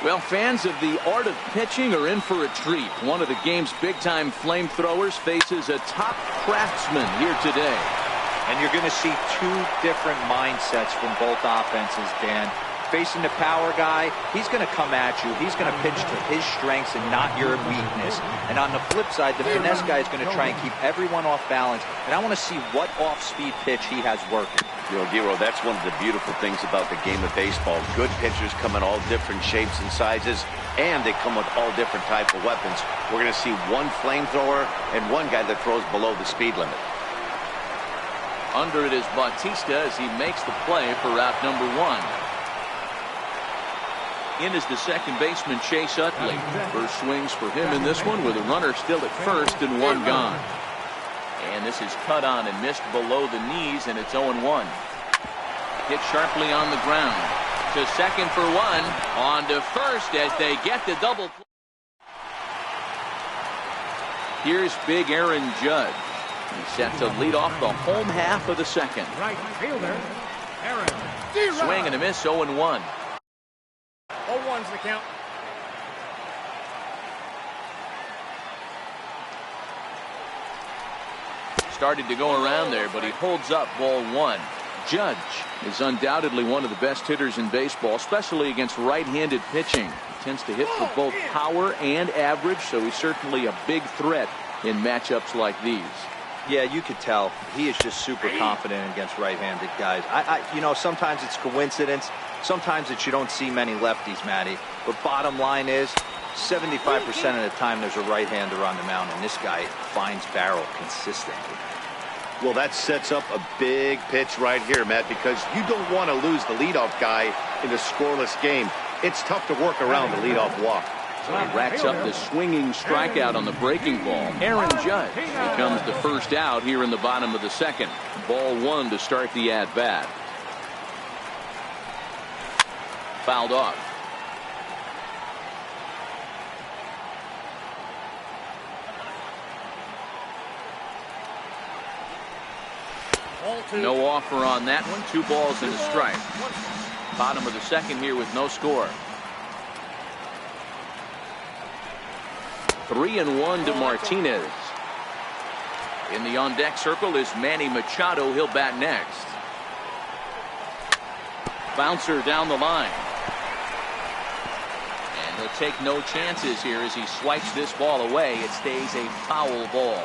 Well, fans of the art of pitching are in for a treat. One of the game's big-time flamethrowers faces a top craftsman here today. And you're going to see 2 different mindsets from both offenses, Dan. Facing the power guy, he's going to come at you. He's going to pitch to his strengths and not your weakness. And on the flip side, the finesse guy is going to try and keep everyone off balance. And I want to see what off-speed pitch he has working. You know, Giro, that's one of the beautiful things about the game of baseball. Good pitchers come in all different shapes and sizes, and they come with all different types of weapons. We're going to see one flamethrower and one guy that throws below the speed limit. Under it is Bautista as he makes the play for route number 1. In is the second baseman, Chase Utley. First swings for him in this one with a runner still at first and 1 gone. And this is cut on and missed below the knees, and it's 0-1. Hit sharply on the ground. To second for 1. On to first as they get the double play. Here's big Aaron Judge. He's set to lead off the home half of the second. Right fielder, Aaron. Swing and a miss, 0-1. 0-1's the count. Started to go around there, but he holds up ball 1. Judge is undoubtedly one of the best hitters in baseball, especially against right-handed pitching. He tends to hit for both power and average, so he's certainly a big threat in matchups like these. Yeah, you could tell. He is just super confident against right-handed guys. You know, sometimes it's coincidence. Sometimes it's you don't see many lefties, Matty. But bottom line is, 75% of the time there's a right-hander on the mound, and this guy finds barrel consistently. Well, that sets up a big pitch right here, Matt, because you don't want to lose the leadoff guy in a scoreless game. It's tough to work around the leadoff walk. So he racks up the swinging strikeout on the breaking ball. Aaron Judge becomes the first out here in the bottom of the second. Ball 1 to start the at-bat. Fouled off. No offer on that one. 2 balls and a strike. Bottom of the second here with no score. 3-1 to Martinez. In the on-deck circle is Manny Machado. He'll bat next. Bouncer down the line. And he'll take no chances here as he swipes this ball away. It stays a foul ball.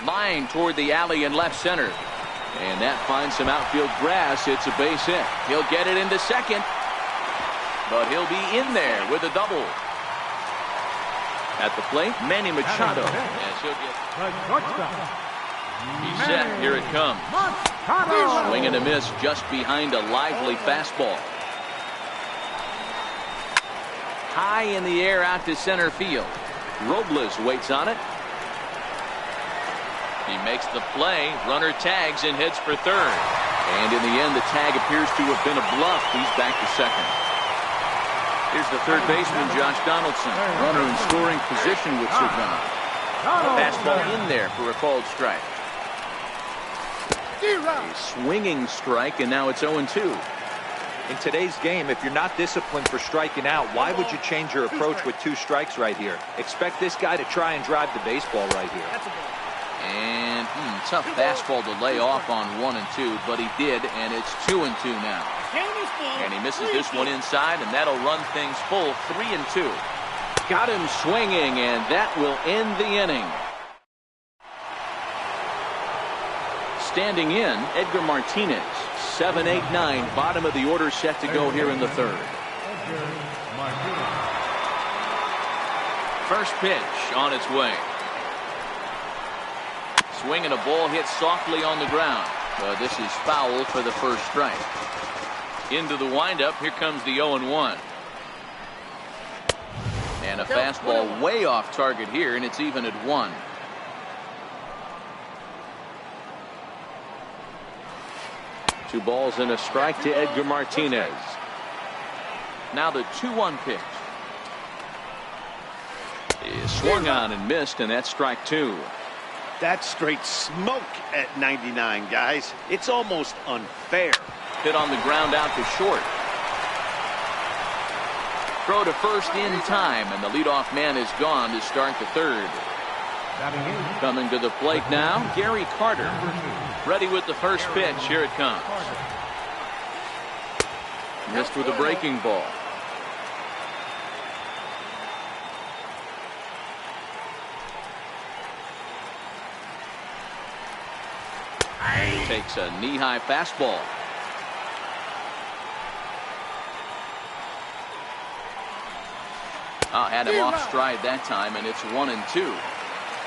Line toward the alley in left center. And that finds some outfield grass. It's a base hit. He'll get it into second. But he'll be in there with a double. At the plate, Manny Machado. As he'll get... He's set. Here it comes. Swing and a miss just behind a lively fastball. High in the air out to center field. Robles waits on it. He makes the play. Runner tags and heads for third. And in the end, the tag appears to have been a bluff. He's back to second. Here's the third baseman, Josh Donaldson. Runner in scoring position with Savannah. Fastball in there for a called strike. A swinging strike, and now it's 0-2. In today's game, if you're not disciplined for striking out, why would you change your approach with 2 strikes right here? Expect this guy to try and drive the baseball right here. And tough fastball to lay off on 1 and 2, but he did, and it's 2 and 2 now. And he misses this one inside, and that'll run things full 3 and 2. Got him swinging, and that will end the inning. Standing in, Edgar Martinez. 7-8-9, bottom of the order set to go here in the third. First pitch on its way. Swing and a ball hit softly on the ground. But this is foul for the first strike. Into the windup. Here comes the 0-1. And a fastball way off target here, and it's even at 1. Two balls and a strike to Edgar Martinez. Now the 2-1 pitch. He swung on and missed, and that's strike 2. That's straight smoke at 99, guys. It's almost unfair. Hit on the ground out to short. Throw to first in time, and the leadoff man is gone to start the third. Coming to the plate now, Gary Carter. Ready with the first pitch. Here it comes. Missed with a breaking ball. Takes a knee-high fastball. Had him off stride that time, and it's 1 and 2.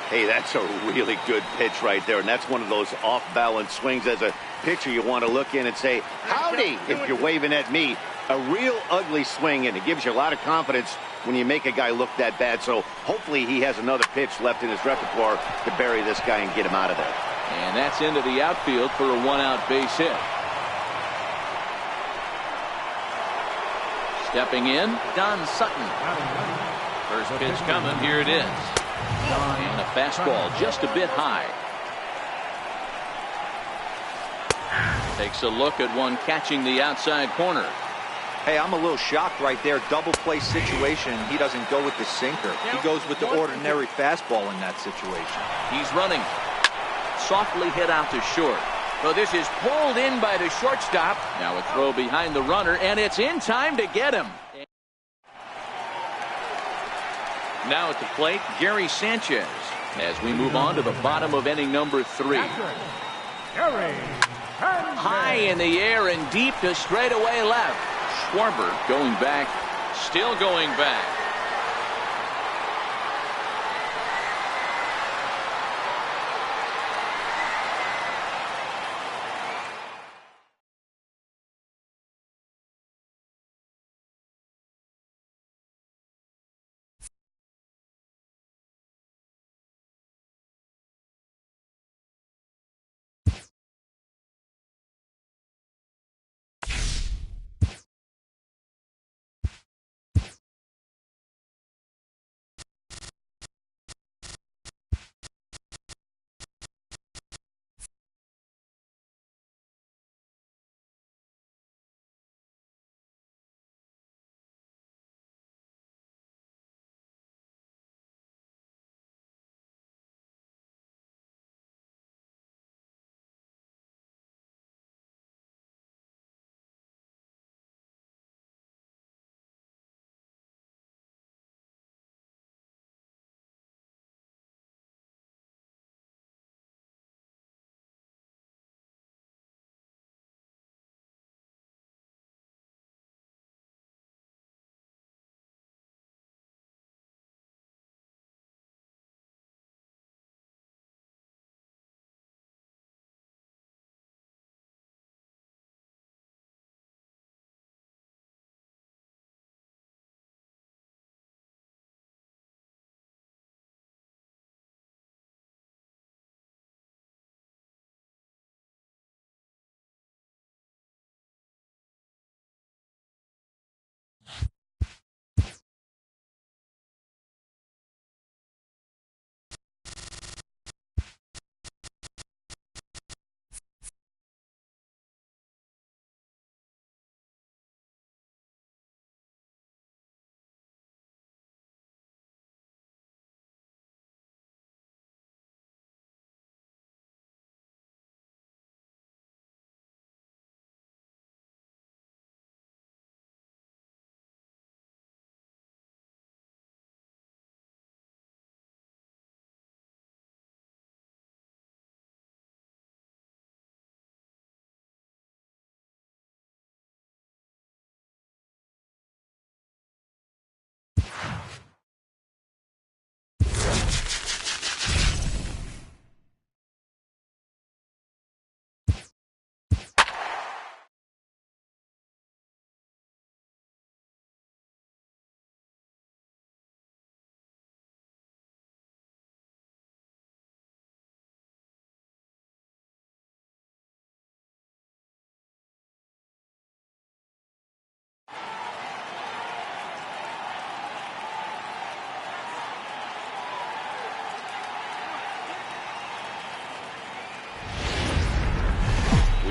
Hey, that's a really good pitch right there, and that's one of those off-balance swings. As a pitcher, you want to look in and say, howdy, if you're waving at me. A real ugly swing, and it gives you a lot of confidence when you make a guy look that bad. So hopefully he has another pitch left in his repertoire to bury this guy and get him out of there. And that's into the outfield for a 1-out base hit. Stepping in, Don Sutton. First pitch coming. Here it is. And a fastball just a bit high. Takes a look at one catching the outside corner. Hey, I'm a little shocked right there. Double play situation. He doesn't go with the sinker. He goes with the ordinary fastball in that situation. He's running. Softly hit out to short. So this is pulled in by the shortstop. Now a throw behind the runner, and it's in time to get him. Now at the plate, Gary Sanchez, as we move on to the bottom of inning number 3. High in the air and deep to straightaway left. Schwarber going back, still going back.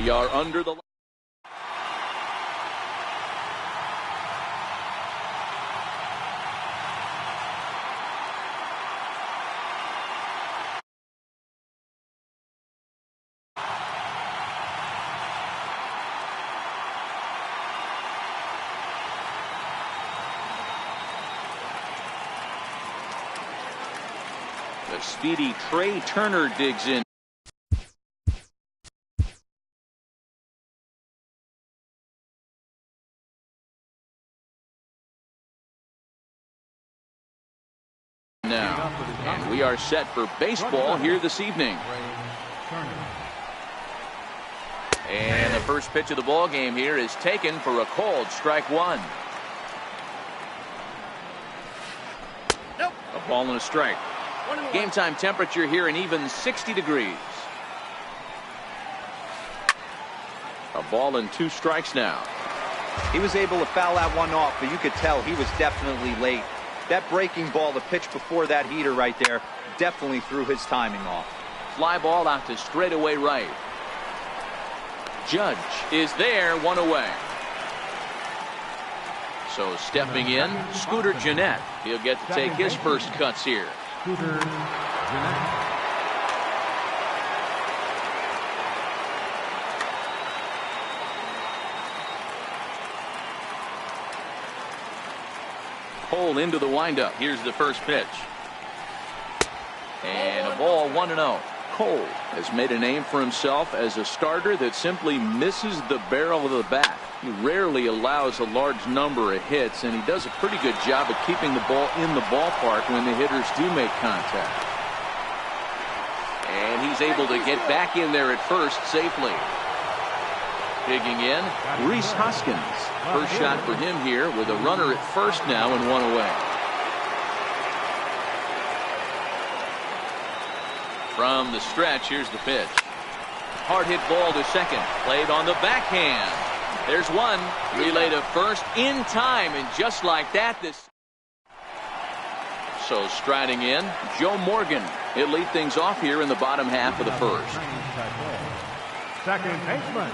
We are under the... The speedy Trey Turner digs in. Now, and we are set for baseball here this evening. And the first pitch of the ball game here is taken for a called strike one. A ball and a strike. Game time temperature here an even 60 degrees. A ball and 2 strikes now. He was able to foul that one off, but you could tell he was definitely late. That breaking ball, the pitch before that heater right there, definitely threw his timing off. Fly ball out to straightaway right. Judge is there, 1 away. So stepping in, Scooter Gennett. He'll get to take his first cuts here. Scooter Gennett. Cole into the windup. Here's the first pitch. And a ball, 1-0. Cole has made a name for himself as a starter that simply misses the barrel of the bat. He rarely allows a large number of hits, and he does a pretty good job of keeping the ball in the ballpark when the hitters do make contact. And he's able to get back in there at first safely. Digging in, Rhys Hoskins. First shot for him here with a runner at first now and 1 away. From the stretch, here's the pitch. Hard hit ball to second. Played on the backhand. There's one. Relay to first in time, and just like that, this. So striding in, Joe Morgan. He'll lead things off here in the bottom half of the first. Second baseman,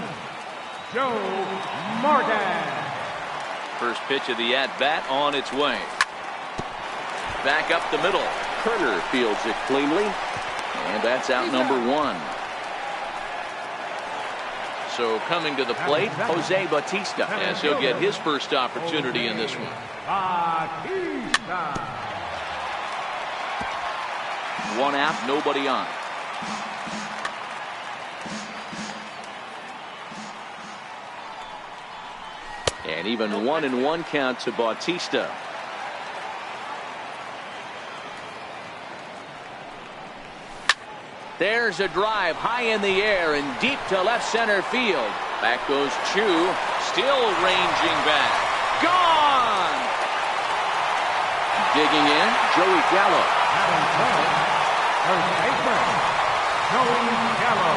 Joe Morgan. First pitch of the at-bat on its way. Back up the middle. Kerner fields it cleanly. And that's out number 1. So coming to the plate, Jose Bautista, as he'll get his first opportunity in this one. Bautista. 1 out, nobody on. And even 1-1 count to Bautista. There's a drive high in the air and deep to left center field. Back goes Chu, still ranging back. Gone! Digging in, Joey Gallo. First baseman, Joey Gallo.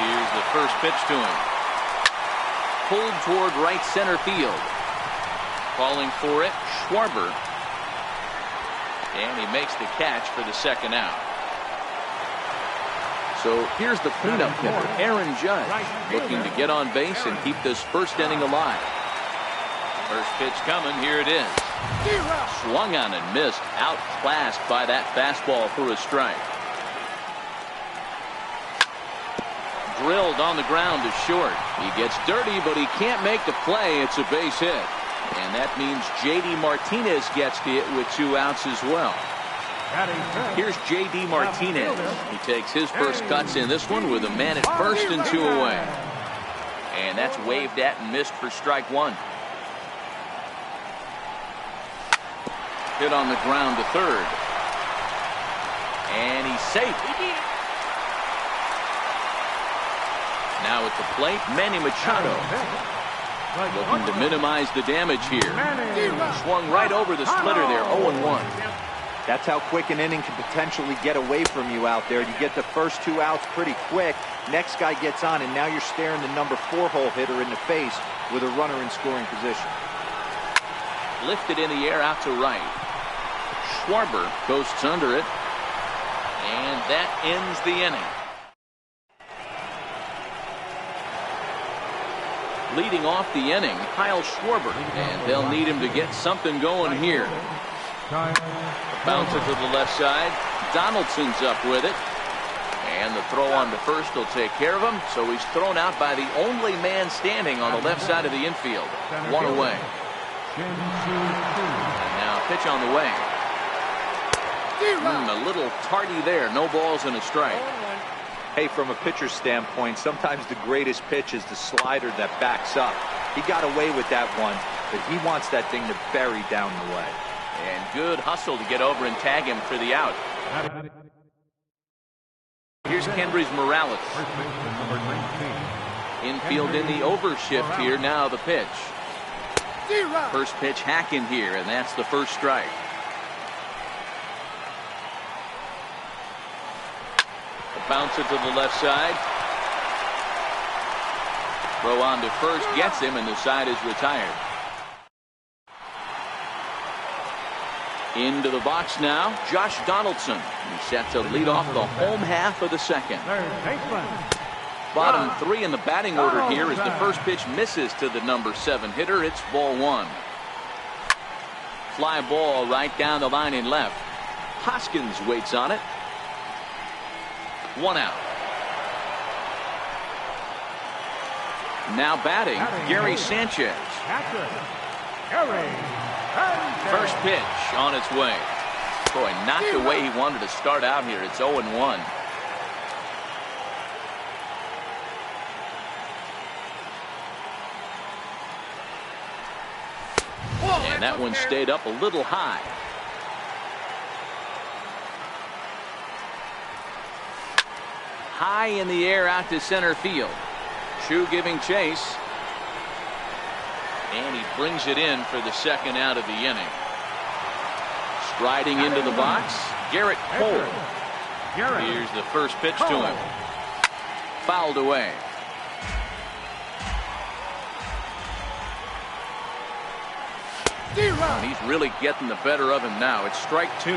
Here's the first pitch to him. Pulled toward right center field. Calling for it, Schwarber. And he makes the catch for the second out. So here's the cleanup hitter, Aaron Judge, looking to get on base and keep this first inning alive. First pitch coming, here it is. Swung on and missed, outclassed by that fastball for a strike. Drilled on the ground to short. He gets dirty, but he can't make the play. It's a base hit. And that means J.D. Martinez gets the hit with 2 outs as well. Here's J.D. Martinez. He takes his first cuts in this one with a man at first and 2 away. And that's waved at and missed for strike 1. Hit on the ground to third. And he's safe. Now at the plate, Manny Machado. Looking to minimize the damage here. Swung right over the splitter there, 0-1. That's how quick an inning can potentially get away from you out there. You get the first 2 outs pretty quick. Next guy gets on, and now you're staring the number 4-hole hitter in the face with a runner in scoring position. Lifted in the air out to right. Schwarber ghosts under it. And that ends the inning. Leading off the inning, Kyle Schwarber, and they'll need him to get something going here. Bouncer to the left side. Donaldson's up with it. And the throw on to first will take care of him. So he's thrown out by the only man standing on the left side of the infield. One away. And now pitch on the way. A little tardy there. No balls and a strike. Hey, from a pitcher's standpoint, sometimes the greatest pitch is the slider that backs up. He got away with that one, but he wants that thing to bury down the way. And good hustle to get over and tag him for the out. Here's Kendrys Morales. Infield in the overshift here. Now the pitch. First pitch hacking here, and that's the first strike. The bouncer to the left side. Throw on to first gets him, and the side is retired. Into the box now, Josh Donaldson. He's set to lead off the home half of the second. Bottom three in the batting order here as the first pitch misses to the number 7 hitter. It's ball 1. Fly ball right down the line in left. Hoskins waits on it. 1 out. Now batting, Gary Sanchez. First pitch on its way. Boy, not the way he wanted to start out here. It's 0-1. And that one stayed up a little high. High in the air out to center field. Chu giving chase. And he brings it in for the second out of the inning. Striding into the box, Garrett Cole. Here's the first pitch to him. Fouled away. And he's really getting the better of him now. It's strike 2.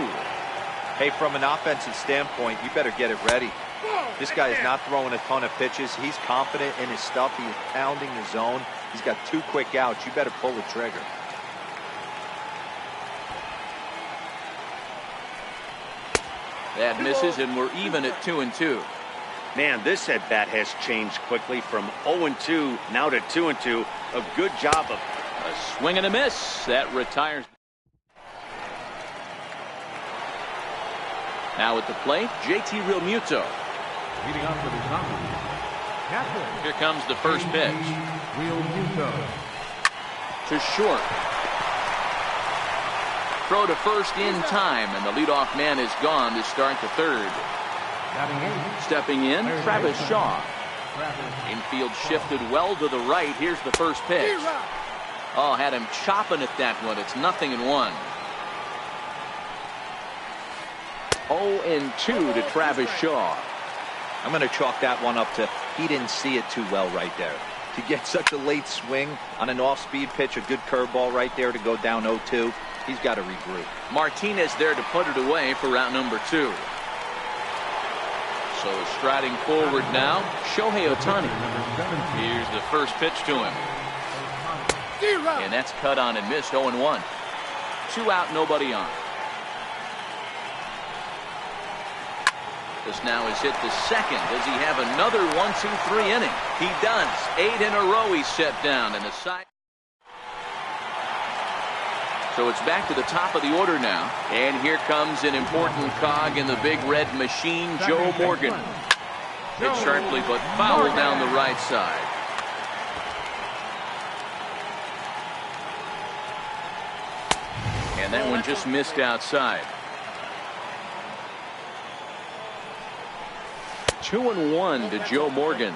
Hey, from an offensive standpoint, you better get it ready. This guy is not throwing a ton of pitches. He's confident in his stuff. He's pounding the zone. He's got 2 quick outs. You better pull the trigger. That misses, and we're even at 2-2. Man, this at bat has changed quickly from 0-2 now to 2-2. A good job of a swing and a miss. That retires. Now at the plate, JT Realmuto. Here comes the first pitch. To short. Throw to first in time, and the leadoff man is gone to start the third. Stepping in, Travis Shaw. Infield shifted well to the right. Here's the first pitch. Oh, had him chopping at that one. It's 0-1. 0-2 to Travis Shaw. I'm going to chalk that one up to he didn't see it too well right there. To get such a late swing on an off-speed pitch, a good curveball right there to go down 0-2, he's got to regroup. Martinez there to put it away for out number 2. So striding forward now, Shohei Ohtani. Here's the first pitch to him. And that's cut on and missed. 0-1. 2 out, nobody on. This now is hit to second. Does he have another 1-2-3 inning? He does. 8 in a row he's set down, and the side. So it's back to the top of the order now. And here comes an important cog in the big red machine, Joe Morgan. Hit sharply, but foul down the right side. And that one just missed outside. 2-1 to Joe Morgan.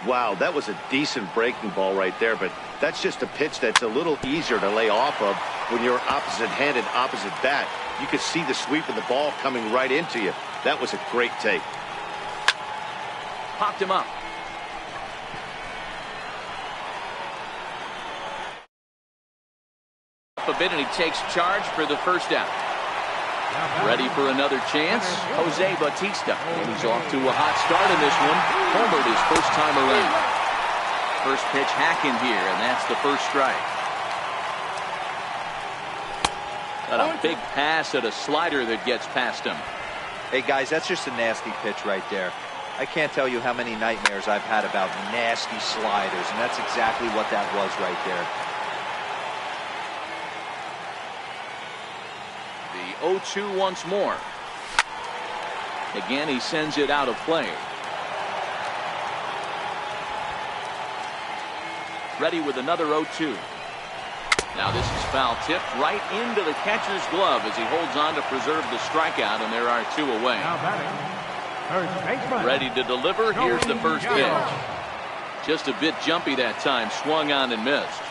Wow, that was a decent breaking ball right there, but that's just a pitch that's a little easier to lay off of when you're opposite-handed, opposite bat. You could see the sweep of the ball coming right into you. That was a great take. Popped him up. A bit, and he takes charge for the first out. Ready for another chance. Jose Bautista. And he's off to a hot start in this one. Homered his first time around. First pitch hacking here, and that's the first strike. Got a big pass at a slider that gets past him. Hey, guys, that's just a nasty pitch right there. I can't tell you how many nightmares I've had about nasty sliders, and that's exactly what that was right there. The 0-2 once more. Again, he sends it out of play. Ready with another 0-2. Now this is foul tipped right into the catcher's glove as he holds on to preserve the strikeout, and there are 2 away. Ready to deliver. Here's the first pitch. Just a bit jumpy that time. Swung on and missed.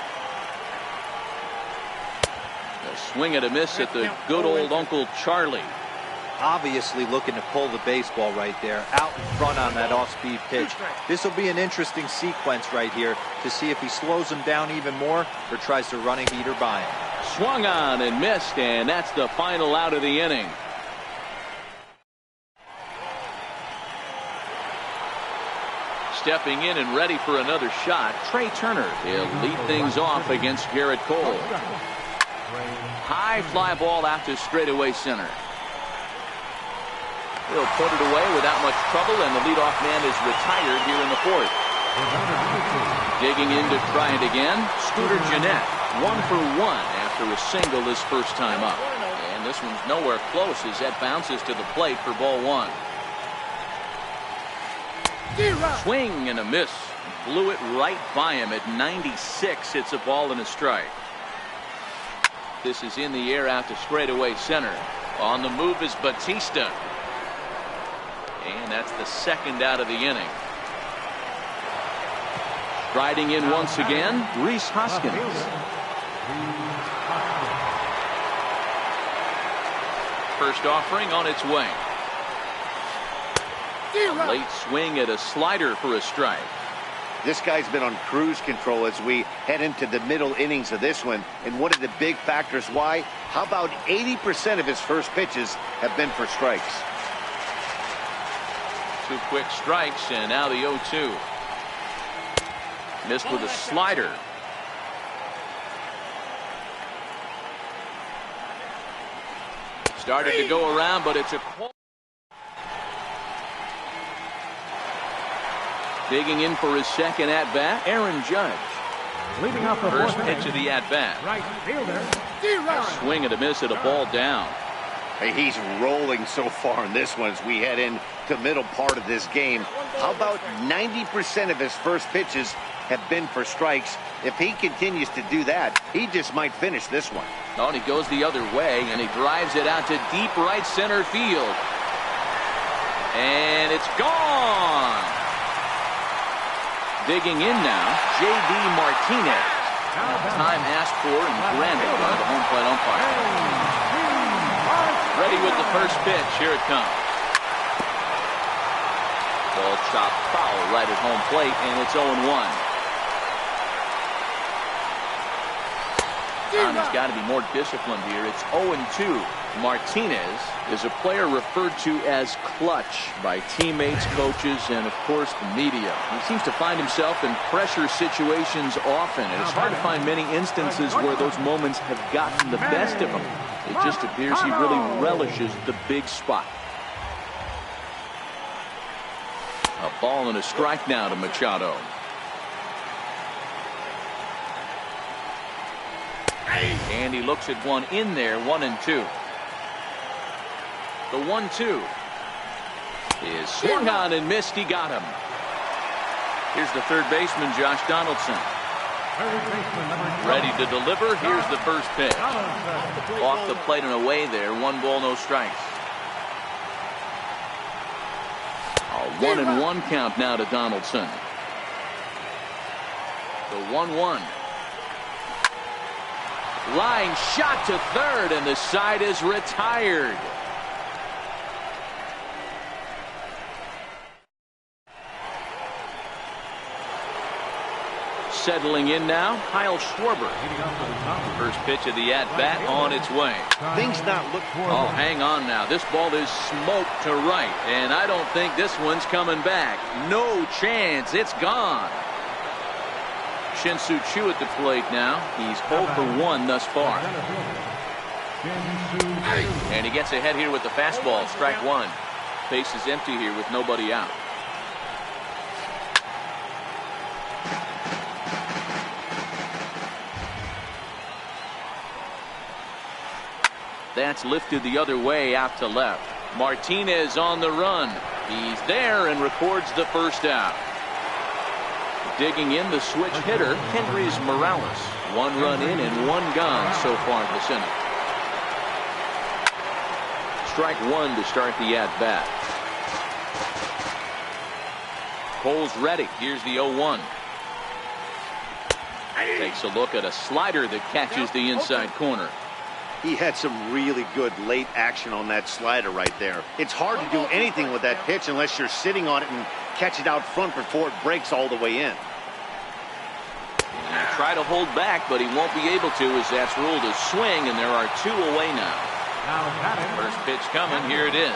A swing and a miss at the good old Uncle Charlie. Obviously looking to pull the baseball right there, out in front on that off-speed pitch. This will be an interesting sequence right here to see if he slows him down even more or tries to run a heater by him. Swung on and missed, and that's the final out of the inning. Stepping in and ready for another shot, Trey Turner. He'll lead things off against Garrett Cole. High fly ball out to straightaway center. He'll put it away without much trouble, and the leadoff man is retired here in the 4th. Digging in to try it again, Scooter Gennett. 1 for 1 after a single his first time up. And this one's nowhere close as that bounces to the plate for ball 1. Swing and a miss. Blew it right by him at 96. It's a ball and a strike. This is in the air out to straightaway center. On the move is Bautista. And that's the second out of the inning. Riding in once again, Rhys Hoskins. First offering on its way. A late swing at a slider for a strike. This guy's been on cruise control as we head into the middle innings of this one. And one of the big factors why, how about 80% of his first pitches have been for strikes? 2 quick strikes, and now the 0-2. Missed with a slider. Started to go around, but it's a call. Digging in for his second at-bat, Aaron Judge. Leading off the First pitch of the at-bat. Right fielder. Swing and a miss at a ball down. Hey, he's rolling so far in this one as we head into the middle part of this game. How about 90% of his first pitches have been for strikes? If he continues to do that, he just might finish this one. Oh, and he goes the other way, and he drives it out to deep right center field. And it's gone. Digging in now, J.D. Martinez. Time asked for and granted by the home plate umpire. Ready with the first pitch. Here it comes. Ball chopped foul right at home plate, and it's 0-1. He's got to be more disciplined here. It's 0-2. Martinez is a player referred to as clutch by teammates, coaches, and of course the media. He seems to find himself in pressure situations often, and it's hard to find many instances where those moments have gotten the best of him. It just appears he really relishes the big spot. A ball and a strike now to Machado. And he looks at one in there, 1-2. The 1-2 is swung on and missed. He got him. Here's the third baseman, Josh Donaldson. Ready to deliver. Here's the first pitch. Off the plate and away there. 1 ball, no strikes. A 1-1 count now to Donaldson. The 1-1. Line shot to third, and the side is retired. Settling in now, Kyle Schwarber. First pitch of the at-bat on its way. Things not look for Oh, hang on now. This ball is smoked to right, and I don't think this one's coming back. No chance. It's gone. Shin-Soo Choo at the plate now. He's 0 for 1 thus far. And he gets ahead here with the fastball. Strike one. Base is empty here with nobody out. That's lifted the other way out to left. Martinez on the run. He's there and records the first out. Digging in the switch hitter, Kendrys Morales. 1 run in and 1 gone so far in this inning. Strike one to start the at-bat. Cole's ready. Here's the 0-1. Takes a look at a slider that catches the inside corner. He had some really good late action on that slider right there. It's hard to do anything with that pitch unless you're sitting on it and catch it out front before it breaks all the way in. He'll try to hold back, but he won't be able to as that's ruled a swing, and there are 2 away now. First pitch coming. Here it is.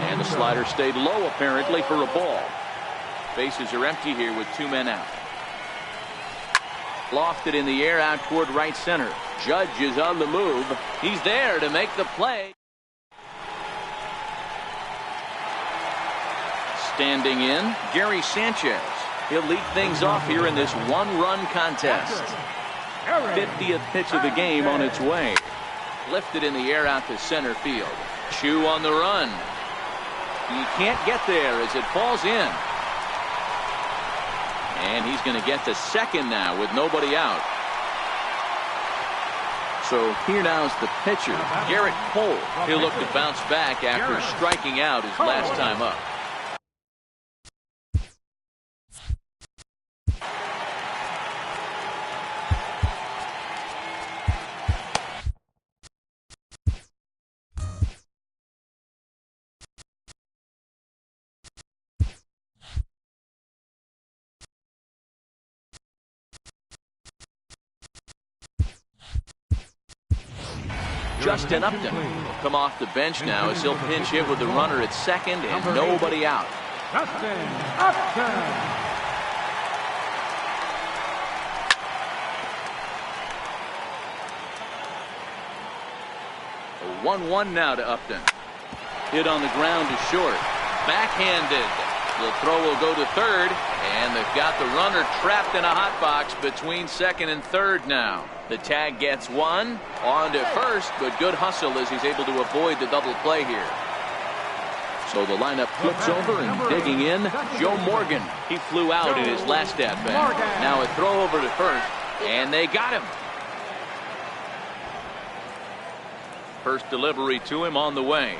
And the slider stayed low apparently for a ball. Bases are empty here with 2 men out. Lofted in the air out toward right center. Judge is on the move. He's there to make the play. Standing in, Gary Sanchez. He'll lead things off here in this 1-run contest. 50th pitch of the game on its way. Lifted in the air out to center field. Choo on the run. He can't get there as it falls in. And he's going to get to second now with nobody out. So here now's the pitcher, Garrett Cole. He'll look to bounce back after striking out his last time up. Justin Upton will come off the bench now as he'll pinch hit with the runner at second and nobody out. Justin Upton. A 1-1 now to Upton. Hit on the ground to short. Backhanded. The throw will go to third, and they've got the runner trapped in a hot box between second and third now. The tag gets one on to first, but good hustle as he's able to avoid the double play here. So the lineup flips over and digging in, Joe Morgan. He flew out in his last at-bat. Now a throw over to first, and they got him. First delivery to him on the way.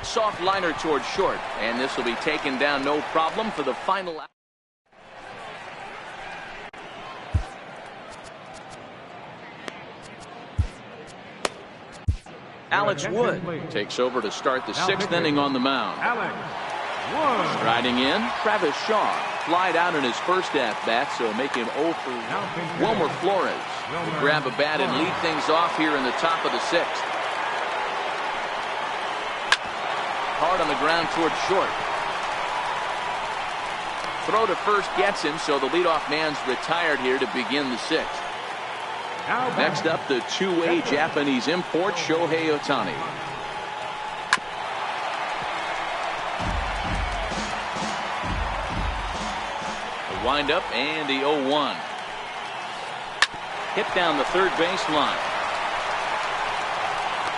Soft liner towards short, and this will be taken down no problem for the final out. Alex Wood takes over to start the 6th inning on the mound. Striding in, Travis Shaw. Flied out in his first at-bat, so make him 0 for 1. Wilmer Flores will grab a bat and lead things off here in the top of the 6th. Hard on the ground towards short. Throw to first gets him, so the leadoff man's retired here to begin the 6th. Next up, the two-way Japanese import, Shohei Ohtani. The windup and the 0-1. Hit down the third baseline.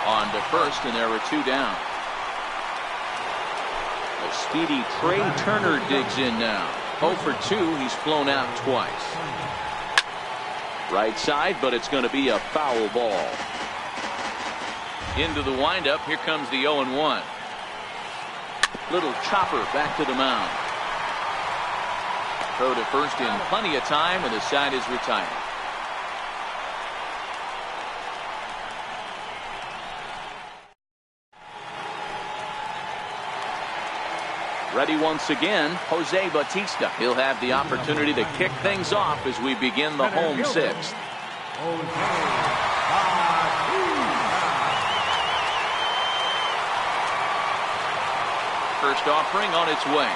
On to first, and there are 2 down. A speedy Trey Turner digs in now. 0 for 2. He's flown out twice. Right side, but it's going to be a foul ball. Into the windup. Here comes the 0-1. Little chopper back to the mound. Throw to first in plenty of time, and the side is retired. Ready once again, Jose Bautista. He'll have the opportunity to kick things off as we begin the home sixth. First offering on its way.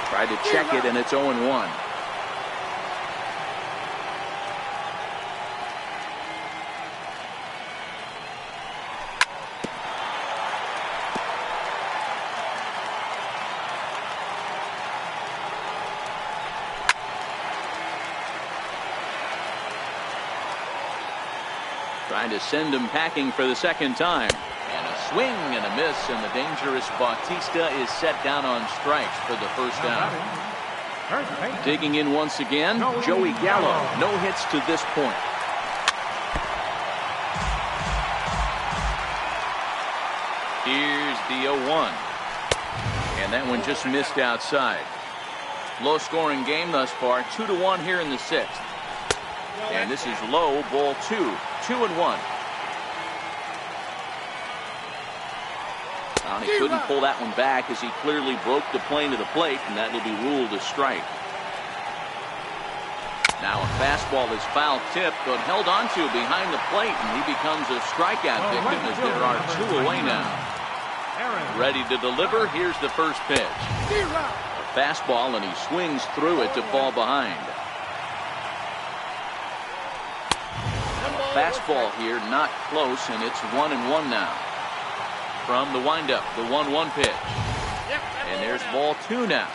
Tried to check it, and it's 0-1. Trying to send him packing for the second time. And a swing and a miss, and the dangerous Bautista is set down on strikes for the first out. Digging in once again, Joey Gallo. No hits to this point. Here's the 0-1. And that one just missed outside. Low scoring game thus far. 2-1 here in the sixth. And this is low, ball 2. 2-1. He couldn't pull that one back as he clearly broke the plane to the plate, and that will be ruled a strike. Now a fastball is foul tipped, but held onto behind the plate, and he becomes a strikeout victim as there are 2 away now. Ready to deliver. Here's the first pitch. A fastball, and he swings through it to fall behind. Fastball here, not close, and it's 1-1 now. From the windup, the 1-1 pitch. And there's ball 2 now.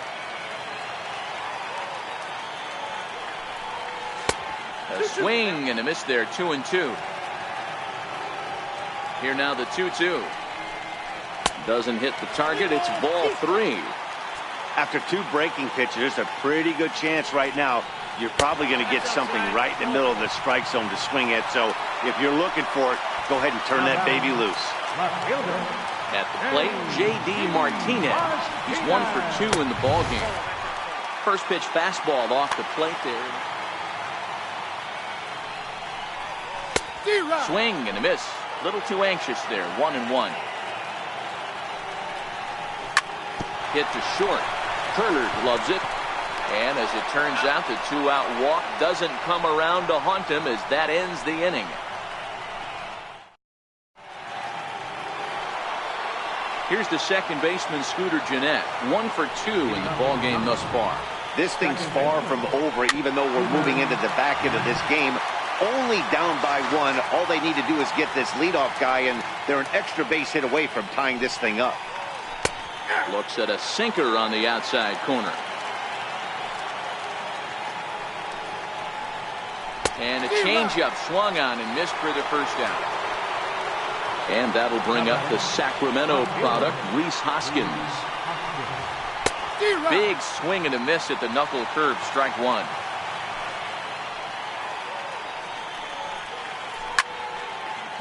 A swing and a miss there, 2-2. Here now the 2-2. Doesn't hit the target, it's ball 3. After 2 breaking pitches, there's a pretty good chance right now you're probably going to get something right in the middle of the strike zone to swing at. So if you're looking for it, go ahead and turn that baby loose. At the plate, J.D. Martinez. He's 1 for 2 in the ballgame. First pitch fastball off the plate there. Swing and a miss. A little too anxious there. 1-1. Hit to short. Turner loves it. And as it turns out, the 2-out walk doesn't come around to haunt him as that ends the inning. Here's the second baseman, Scooter Gennett. 1 for 2 in the ballgame thus far. This thing's far from over, even though we're moving into the back end of this game. Only down by 1. All they need to do is get this leadoff guy, and they're an extra base hit away from tying this thing up. Looks at a sinker on the outside corner. And a changeup swung on and missed for the first out. And that'll bring up the Sacramento product, Rhys Hoskins. Big swing and a miss at the knuckle curve, strike 1.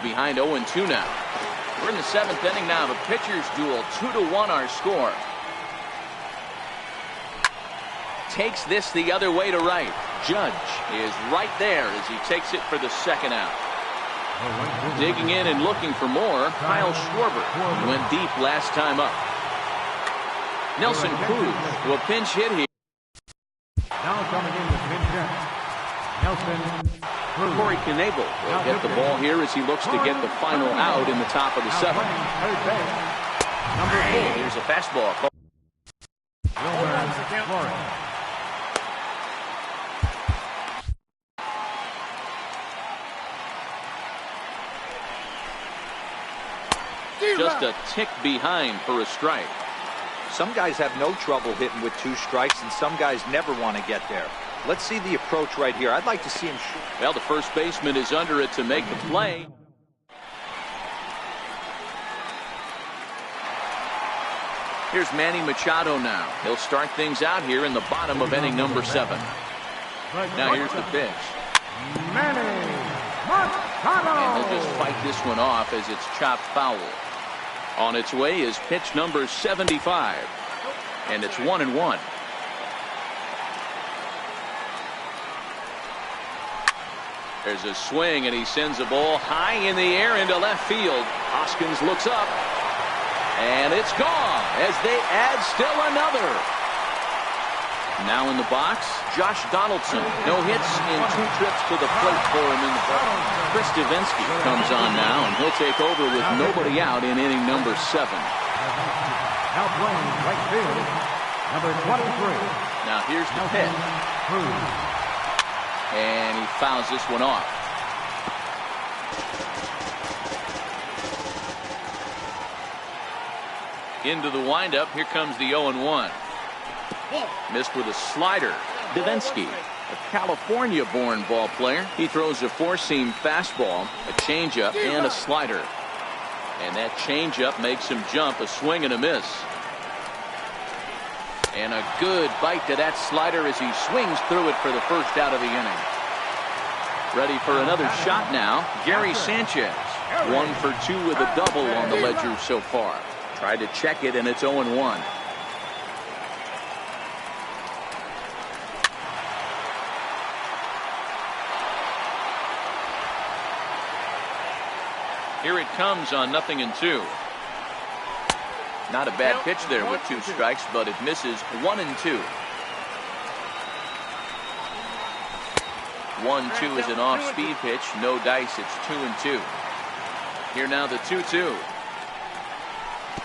Behind 0-2 now. We're in the 7th inning now. The pitcher's duel, 2-1 our score. Takes this the other way to right. Judge is right there as he takes it for the second out. Digging in and looking for more, Kyle Schwarber. He went deep last time up. Nelson Cruz to a pinch hit here. Now coming in the pinch hit, Nelson Cruz. Corey Knebel will get the ball here as he looks to get the final out in the top of the 7th. Number 4. Here's a fastball. Just a tick behind for a strike. Some guys have no trouble hitting with 2 strikes, and some guys never want to get there. Let's see the approach right here. I'd like to see him shoot. Well, the first baseman is under it to make the play. Here's Manny Machado now. He'll start things out here in the bottom of inning number 7. Now here's the pitch. Manny Machado. And he'll just fight this one off as it's chopped foul. On its way is pitch number 75. And it's 1-1. There's a swing, and he sends a ball high in the air into left field. Hoskins looks up. And it's gone as they add still another. Now in the box, Josh Donaldson. No hits in 2 trips to the plate for him in the ball. Chris Davinsky comes on now, and he'll take over with nobody out in inning number 7. Now playing right field, number 23. Now here's the pitch. And he fouls this one off. Into the windup, here comes the 0-1. Missed with a slider. Davinsky, a California-born ball player. He throws a 4-seam fastball, a changeup, and a slider. And that changeup makes him jump, a swing and a miss. And a good bite to that slider as he swings through it for the first out of the inning. Ready for another shot now, Gary Sanchez. 1 for 2 with a double on the ledger so far. Tried to check it, and it's 0-1. Here it comes on 0-2. Not a bad pitch there with 2 strikes, but it misses. 1-2. 1-2 is an off-speed pitch. No dice. It's 2-2. Here now the 2-2.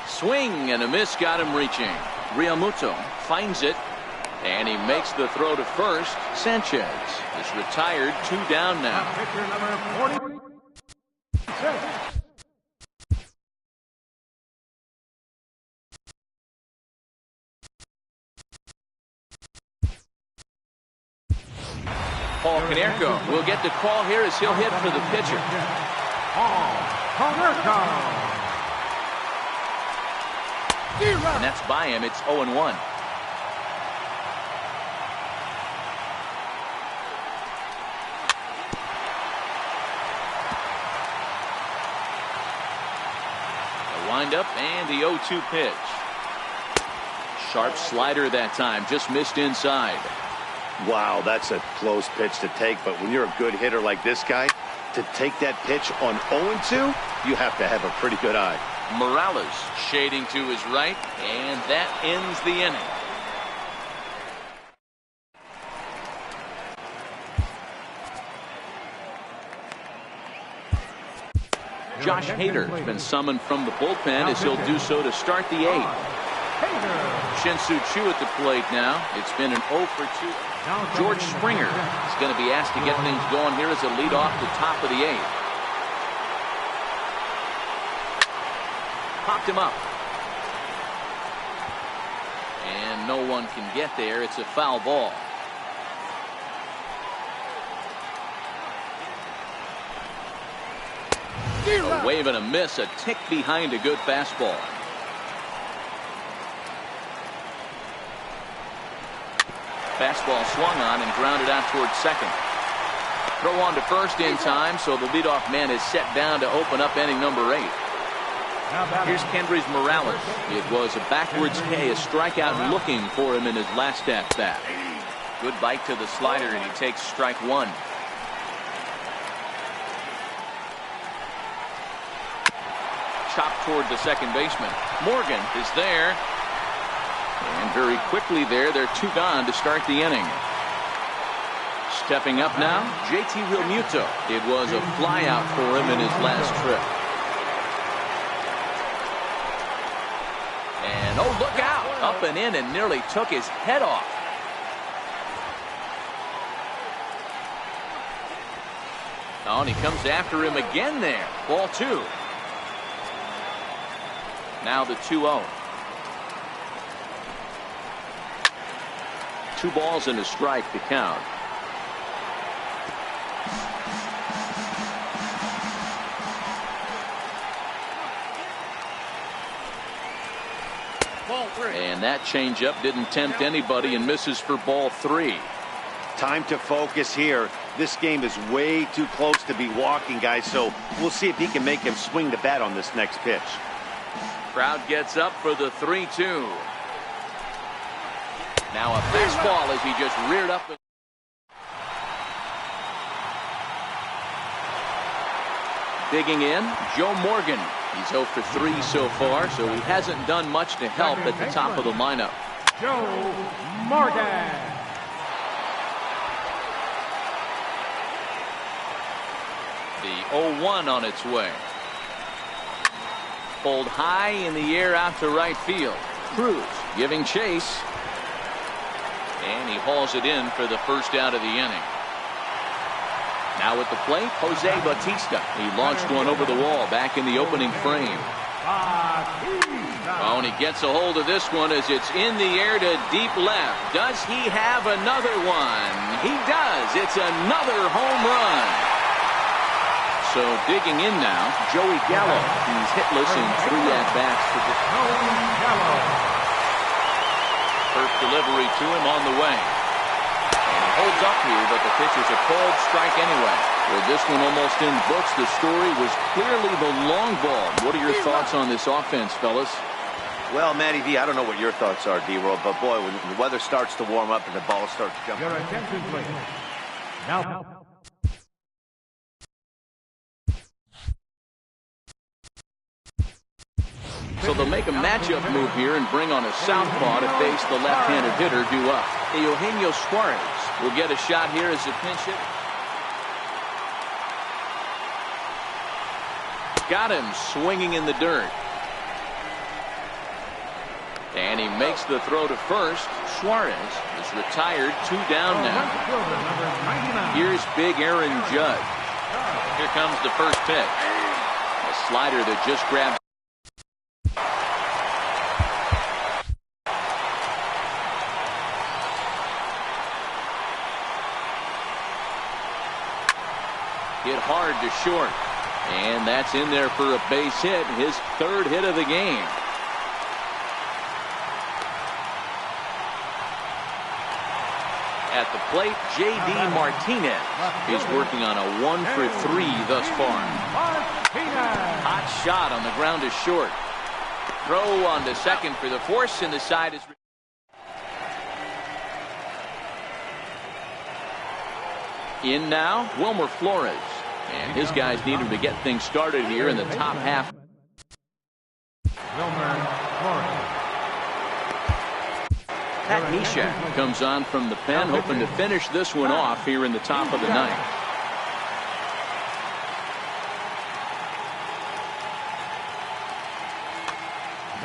Swing and a miss got him reaching. Realmuto finds it, and he makes the throw to first. Sanchez is retired. 2 down now. Pitcher number 46. Paul Konerko will get the call here as he'll hit for the pitcher. Paul Konerko. And that's by him. It's 0-1. The windup and the 0-2 pitch. Sharp slider that time. Just missed inside. Wow, that's a close pitch to take, but when you're a good hitter like this guy, to take that pitch on 0-2, you have to have a pretty good eye. Morales shading to his right, and that ends the inning. Josh Hader's been summoned from the bullpen as he'll do so to start the 8th. Shin-Soo Choo at the plate now. It's been an 0 for 2. George Springer is going to be asked to get things going here as a lead off the top of the 8th. Popped him up. And no one can get there. It's a foul ball. A wave and a miss, a tick behind a good fastball. Fastball swung on and grounded out towards second. Throw on to first in time, so the leadoff man is set down to open up inning number 8. Here's Kendrys Morales. It was a backwards K, a strikeout looking for him in his last at-bat. Good bite to the slider, and he takes strike 1. Chopped toward the second baseman. Morgan is there. And very quickly there, they're 2 gone to start the inning. Stepping up now, JT Realmuto. It was a flyout for him in his last trip. And oh, look out! Up and in and nearly took his head off. Oh, and he comes after him again there. Ball 2. Now the 2-0. 2 balls and a strike to count. Ball 3. And that changeup didn't tempt anybody and misses for ball 3. Time to focus here. This game is way too close to be walking, guys, so we'll see if he can make him swing the bat on this next pitch. Crowd gets up for the 3-2. Now a fastball as he just reared up. Digging in, Joe Morgan. He's 0 for 3 so far, so he hasn't done much to help at the top of the lineup. Joe Morgan. The 0-1 on its way. Pulled high in the air out to right field. Cruz giving chase. And he hauls it in for the first out of the inning. Now at the plate, Jose Bautista. He launched one over the wall back in the opening frame. Oh, and he gets a hold of this one as it's in the air to deep left. Does he have another one? He does. It's another home run. So digging in now, Joey Gallo. He's hitless in 3 at-bats for this. First delivery to him on the way. And he holds up here, but the pitch is a called strike anyway. With this one almost in books, the story was clearly the long ball. What are your thoughts on this offense, fellas? Well, Matty V, I don't know what your thoughts are, D-World, but boy, when the weather starts to warm up and the ball starts jumping. Your attention, please. Now. So they'll make a matchup move here and bring on a southpaw to face the left-handed hitter due up. Eugenio Suarez will get a shot here as a pinch hit. Got him swinging in the dirt. And he makes the throw to first. Suarez is retired, 2 down now. Here's big Aaron Judge. Here comes the first pitch. A slider that just grabs. Hit hard to short. And that's in there for a base hit. His 3rd hit of the game. At the plate, J.D. Martinez is working on a 1 for 3 thus far. Hot shot on the ground to short. Throw on to second for the force, and the side is. In now, Wilmer Flores. And his guys need him to get things started here in the top half. Wilmer Flores. Pat Neshek comes on from the pen, hoping to finish this one off here in the top of the 9th.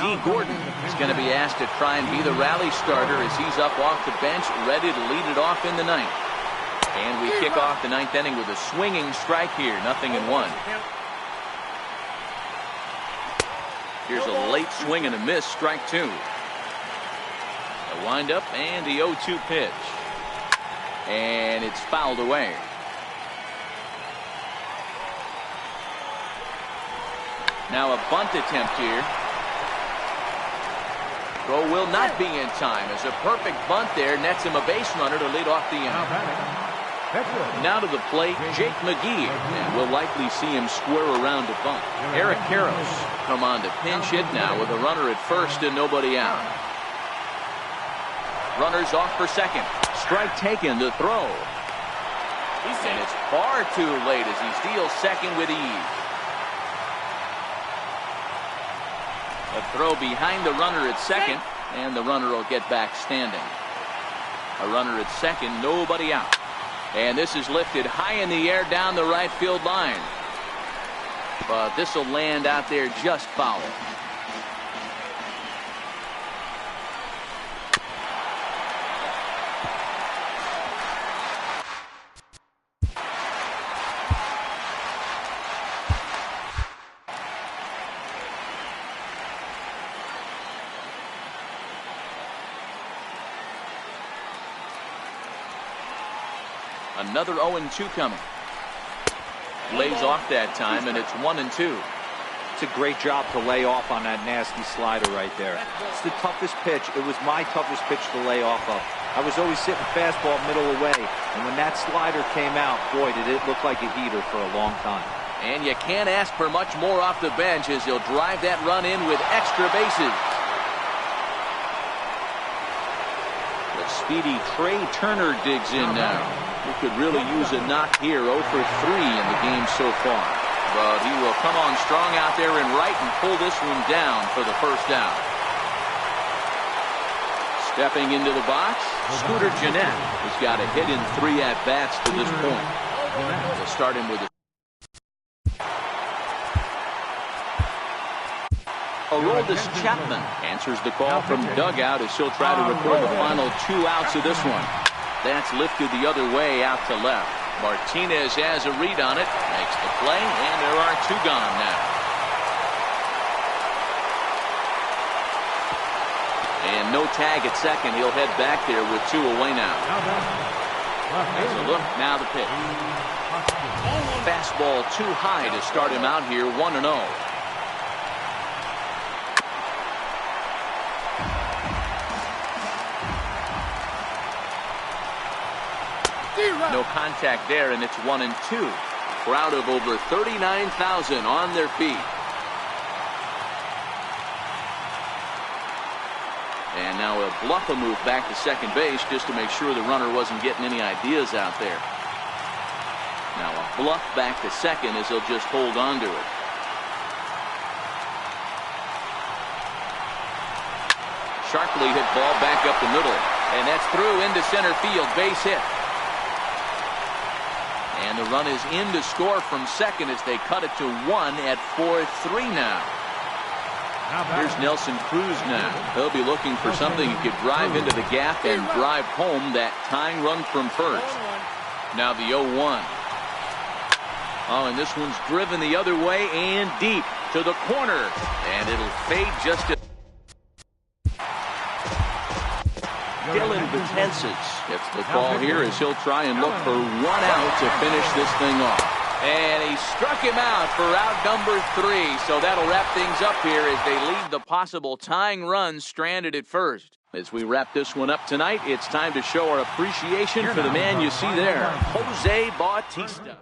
D. Gordon is going to be asked to try and be the rally starter as he's up off the bench, ready to lead it off in the 9th. And we kick off the 9th inning with a swinging strike here, 0-1. Here's a late swing and a miss, strike 2. A windup and the 0-2 pitch. And it's fouled away. Now a bunt attempt here. Throw will not be in time as a perfect bunt there nets him a base runner to lead off the inning. Now to the plate, Jake McGee, and we'll likely see him square around to bunt. Eric Karros come on to pinch hit now with a runner at first and nobody out. Runners off for second. Strike taken to throw. And it's far too late as he steals second with ease. A throw behind the runner at second, and the runner will get back standing. A runner at second, nobody out. And this is lifted high in the air down the right field line. But this will land out there just foul. Another 0-2 coming. Lays off that time, and it's 1-2. It's a great job to lay off on that nasty slider right there. It's the toughest pitch. It was my toughest pitch to lay off of. I was always sitting fastball middle away, and when that slider came out, boy, did it look like a heater for a long time. And you can't ask for much more off the bench as he'll drive that run in with extra bases. The speedy Trey Turner digs in now. He could really use a knock here. 0 for 3 in the game so far. but he will come on strong out there in right and pull this one down for the first down. Stepping into the box, Scooter Gennett has got a hit in 3 at-bats to this point. We'll start him with a Aroldis Chapman answers the call from dugout as he'll try to record the final 2 outs of this one. That's lifted the other way out to left. Martinez has a read on it, makes the play, and there are 2 gone now. And no tag at second. He'll head back there with 2 away now. As a look, now the pitch. Fastball too high to start him out here, 1-0. No contact there, and it's 1-2. Crowd of over 39,000 on their feet. And now a bluff a move back to second base just to make sure the runner wasn't getting any ideas out there. Now a bluff back to second as he'll just hold on to it. Sharply hit ball back up the middle, and that's through into center field, base hit. And the run is in to score from second as they cut it to 1 at 4-3 now. Here's Nelson Cruz now. He'll be looking for something he could drive into the gap and drive home that tying run from first. Now the 0-1. Oh, and this one's driven the other way and deep to the corner. And it'll fade just a... Dylan Betances gets the call here as he'll try and look for 1 out to finish this thing off. And he struck him out for out number 3. So that'll wrap things up here as they leave the possible tying run stranded at first. As we wrap this one up tonight, it's time to show our appreciation for the man you see there, Jose Bautista.